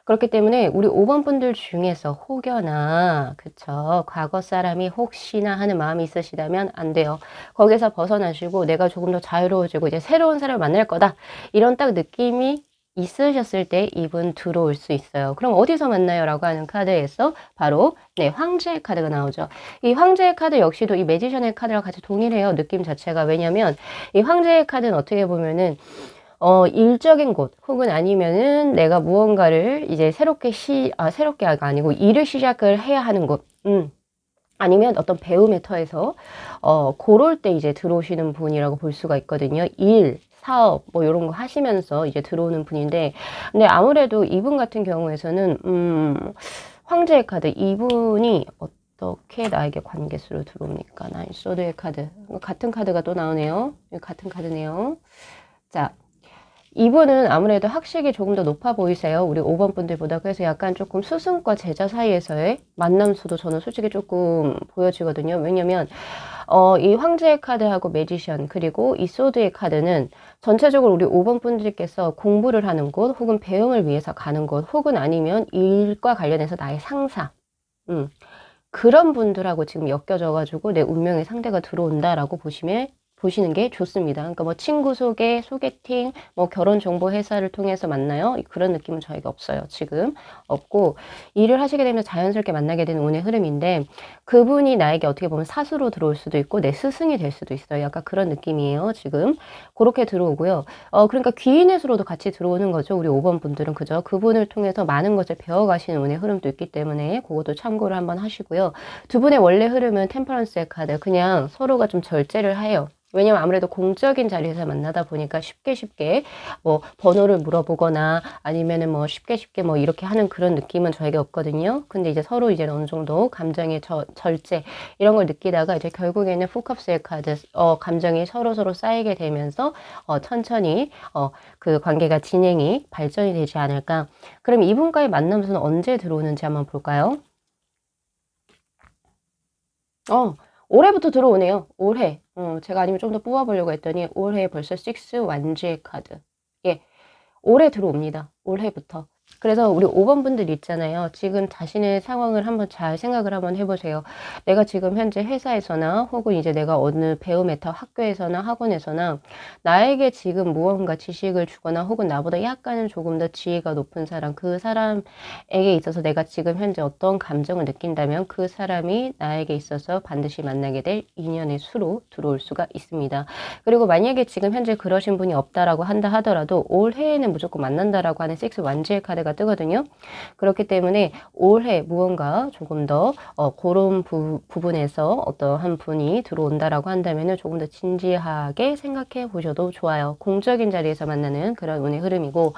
그렇기 때문에 우리 5번 분들 중에서 혹여나 그쵸 과거 사람이 혹시나 하는 마음이 있으시다면 안 돼요. 거기서 벗어나시고 내가 조금 더 자유로워지고 이제 새로운 사람을 만날 거다 이런 딱 느낌이 있으셨을 때 이분 들어올 수 있어요. 그럼 어디서 만나요? 라고 하는 카드에서 바로 네 황제의 카드가 나오죠. 이 황제의 카드 역시도 이 매지션의 카드랑 같이 동일해요. 느낌 자체가. 왜냐면 이 황제의 카드는 어떻게 보면은 일적인 곳, 혹은 아니면은 내가 무언가를 이제 새롭게가 아니고 일을 시작을 해야 하는 곳, 아니면 어떤 배움의 터에서, 그럴 때 이제 들어오시는 분이라고 볼 수가 있거든요. 일, 사업, 뭐, 요런 거 하시면서 이제 들어오는 분인데, 근데 아무래도 이분 같은 경우에서는, 황제의 카드, 이분이 어떻게 나에게 관계수로 들어옵니까? 나인 소드의 카드. 같은 카드가 또 나오네요. 같은 카드네요. 자. 이분은 아무래도 학식이 조금 더 높아 보이세요. 우리 5번 분들보다. 그래서 약간 조금 스승과 제자 사이에서의 만남 수도 저는 솔직히 조금 보여지거든요. 왜냐면 이 황제의 카드하고 매지션 그리고 이 소드의 카드는 전체적으로 우리 5번 분들께서 공부를 하는 곳 혹은 배움을 위해서 가는 곳 혹은 아니면 일과 관련해서 나의 상사 그런 분들하고 지금 엮여져 가지고 내 운명의 상대가 들어온다라고 보시는 게 좋습니다. 그러니까 뭐 친구 소개팅, 뭐 결혼 정보 회사를 통해서 만나요. 그런 느낌은 저희가 없어요. 지금 없고 일을 하시게 되면 자연스럽게 만나게 되는 운의 흐름인데 그분이 나에게 어떻게 보면 사수로 들어올 수도 있고 내 스승이 될 수도 있어요. 약간 그런 느낌이에요. 지금 그렇게 들어오고요. 그러니까 귀인의 수로도 같이 들어오는 거죠. 우리 5번 분들은 그죠? 그분을 통해서 많은 것을 배워가시는 운의 흐름도 있기 때문에 그것도 참고를 한번 하시고요. 두 분의 원래 흐름은 템퍼런스의 카드 그냥 서로가 좀 절제를 해요. 왜냐면 아무래도 공적인 자리에서 만나다 보니까 쉽게 뭐 번호를 물어보거나 아니면은 뭐 쉽게 뭐 이렇게 하는 그런 느낌은 저에게 없거든요. 근데 이제 서로 이제 어느 정도 감정의 절제 이런 걸 느끼다가 이제 결국에는 푸컵스의 카드 감정이 서로 쌓이게 되면서 천천히 그 관계가 진행이 발전이 되지 않을까. 그럼 이분과의 만남수는 언제 들어오는지 한번 볼까요? 올해부터 들어오네요. 올해. 제가 아니면 좀 더 뽑아보려고 했더니 올해 벌써 6 완주의 카드. 예, 올해 들어옵니다. 올해부터. 그래서 우리 5번 분들 있잖아요. 지금 자신의 상황을 한번 잘 생각을 한번 해보세요. 내가 지금 현재 회사에서나 혹은 이제 내가 어느 배움의 터 학교에서나 학원에서나 나에게 지금 무언가 지식을 주거나 혹은 나보다 약간은 조금 더 지위가 높은 사람, 그 사람에게 있어서 내가 지금 현재 어떤 감정을 느낀다면 그 사람이 나에게 있어서 반드시 만나게 될 인연의 수로 들어올 수가 있습니다. 그리고 만약에 지금 현재 그러신 분이 없다라고 한다 하더라도 올해에는 무조건 만난다라고 하는 6 완주의 카드가 뜨거든요. 그렇기 때문에 올해 무언가 조금 더 그런 부분에서 어떠한 분이 들어온다라고 한다면 조금 더 진지하게 생각해 보셔도 좋아요. 공적인 자리에서 만나는 그런 운의 흐름이고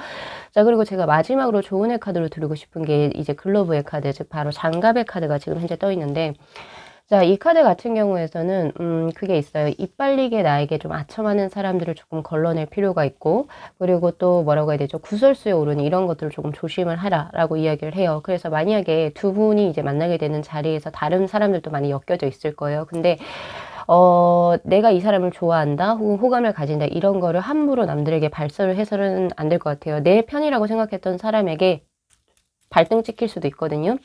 자 그리고 제가 마지막으로 좋은의 카드로 드리고 싶은 게 이제 글로브의 카드 즉 바로 장갑의 카드가 지금 현재 떠 있는데 자, 이 카드 같은 경우에서는, 그게 있어요. 이빨리게 나에게 좀 아첨하는 사람들을 조금 걸러낼 필요가 있고, 그리고 또 뭐라고 해야 되죠? 구설수에 오르는 이런 것들을 조금 조심을 하라라고 이야기를 해요. 그래서 만약에 두 분이 이제 만나게 되는 자리에서 다른 사람들도 많이 엮여져 있을 거예요. 근데, 내가 이 사람을 좋아한다, 혹은 호감을 가진다, 이런 거를 함부로 남들에게 발설을 해서는 안 될 것 같아요. 내 편이라고 생각했던 사람에게 발등 찍힐 수도 있거든요.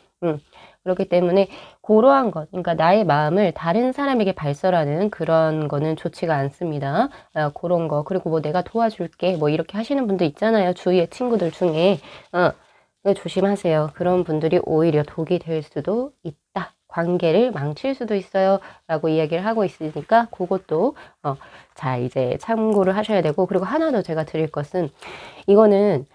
그렇기 때문에 그러한 것, 그러니까 나의 마음을 다른 사람에게 발설하는 그런 거는 좋지가 않습니다. 그런 거. 그리고 뭐 내가 도와줄게, 뭐 이렇게 하시는 분들 있잖아요. 주위의 친구들 중에. 조심하세요. 그런 분들이 오히려 독이 될 수도 있다. 관계를 망칠 수도 있어요. 라고 이야기를 하고 있으니까 그것도 자 이제 참고를 하셔야 되고 그리고 하나 더 제가 드릴 것은 이거는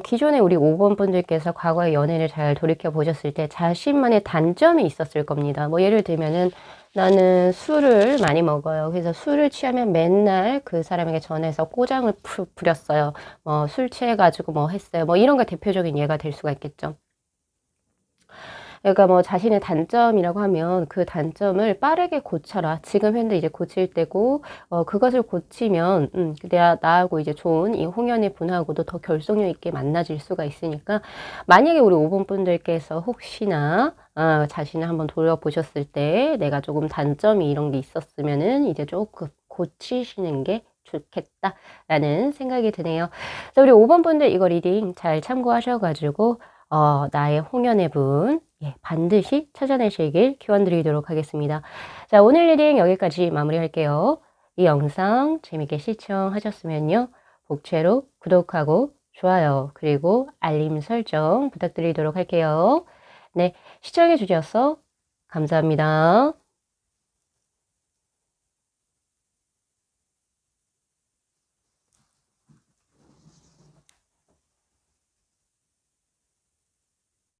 기존에 우리 5번 분들께서 과거의 연애를 잘 돌이켜 보셨을 때 자신만의 단점이 있었을 겁니다. 뭐 예를 들면은 나는 술을 많이 먹어요. 그래서 술을 취하면 맨날 그 사람에게 전해서 꼬장을 부렸어요. 술 취해가지고 뭐 했어요. 뭐 이런 게 대표적인 예가 될 수가 있겠죠. 그러니까 뭐 자신의 단점이라고 하면 그 단점을 빠르게 고쳐라. 지금 현재 이제 고칠 때고, 그것을 고치면, 나하고 이제 좋은 이 홍연의 분하고도 더 결속력 있게 만나질 수가 있으니까, 만약에 우리 5번 분들께서 혹시나, 자신을 한번 돌아보셨을 때 내가 조금 단점이 이런 게 있었으면은 이제 조금 고치시는 게 좋겠다라는 생각이 드네요. 자, 우리 5번 분들 이거 리딩 잘 참고하셔가지고, 나의 홍연의 분, 예, 반드시 찾아내시길 기원드리도록 하겠습니다. 자, 오늘 리딩 여기까지 마무리할게요. 이 영상 재밌게 시청하셨으면요. 복채로 구독하고 좋아요, 그리고 알림 설정 부탁드리도록 할게요. 네, 시청해 주셔서 감사합니다.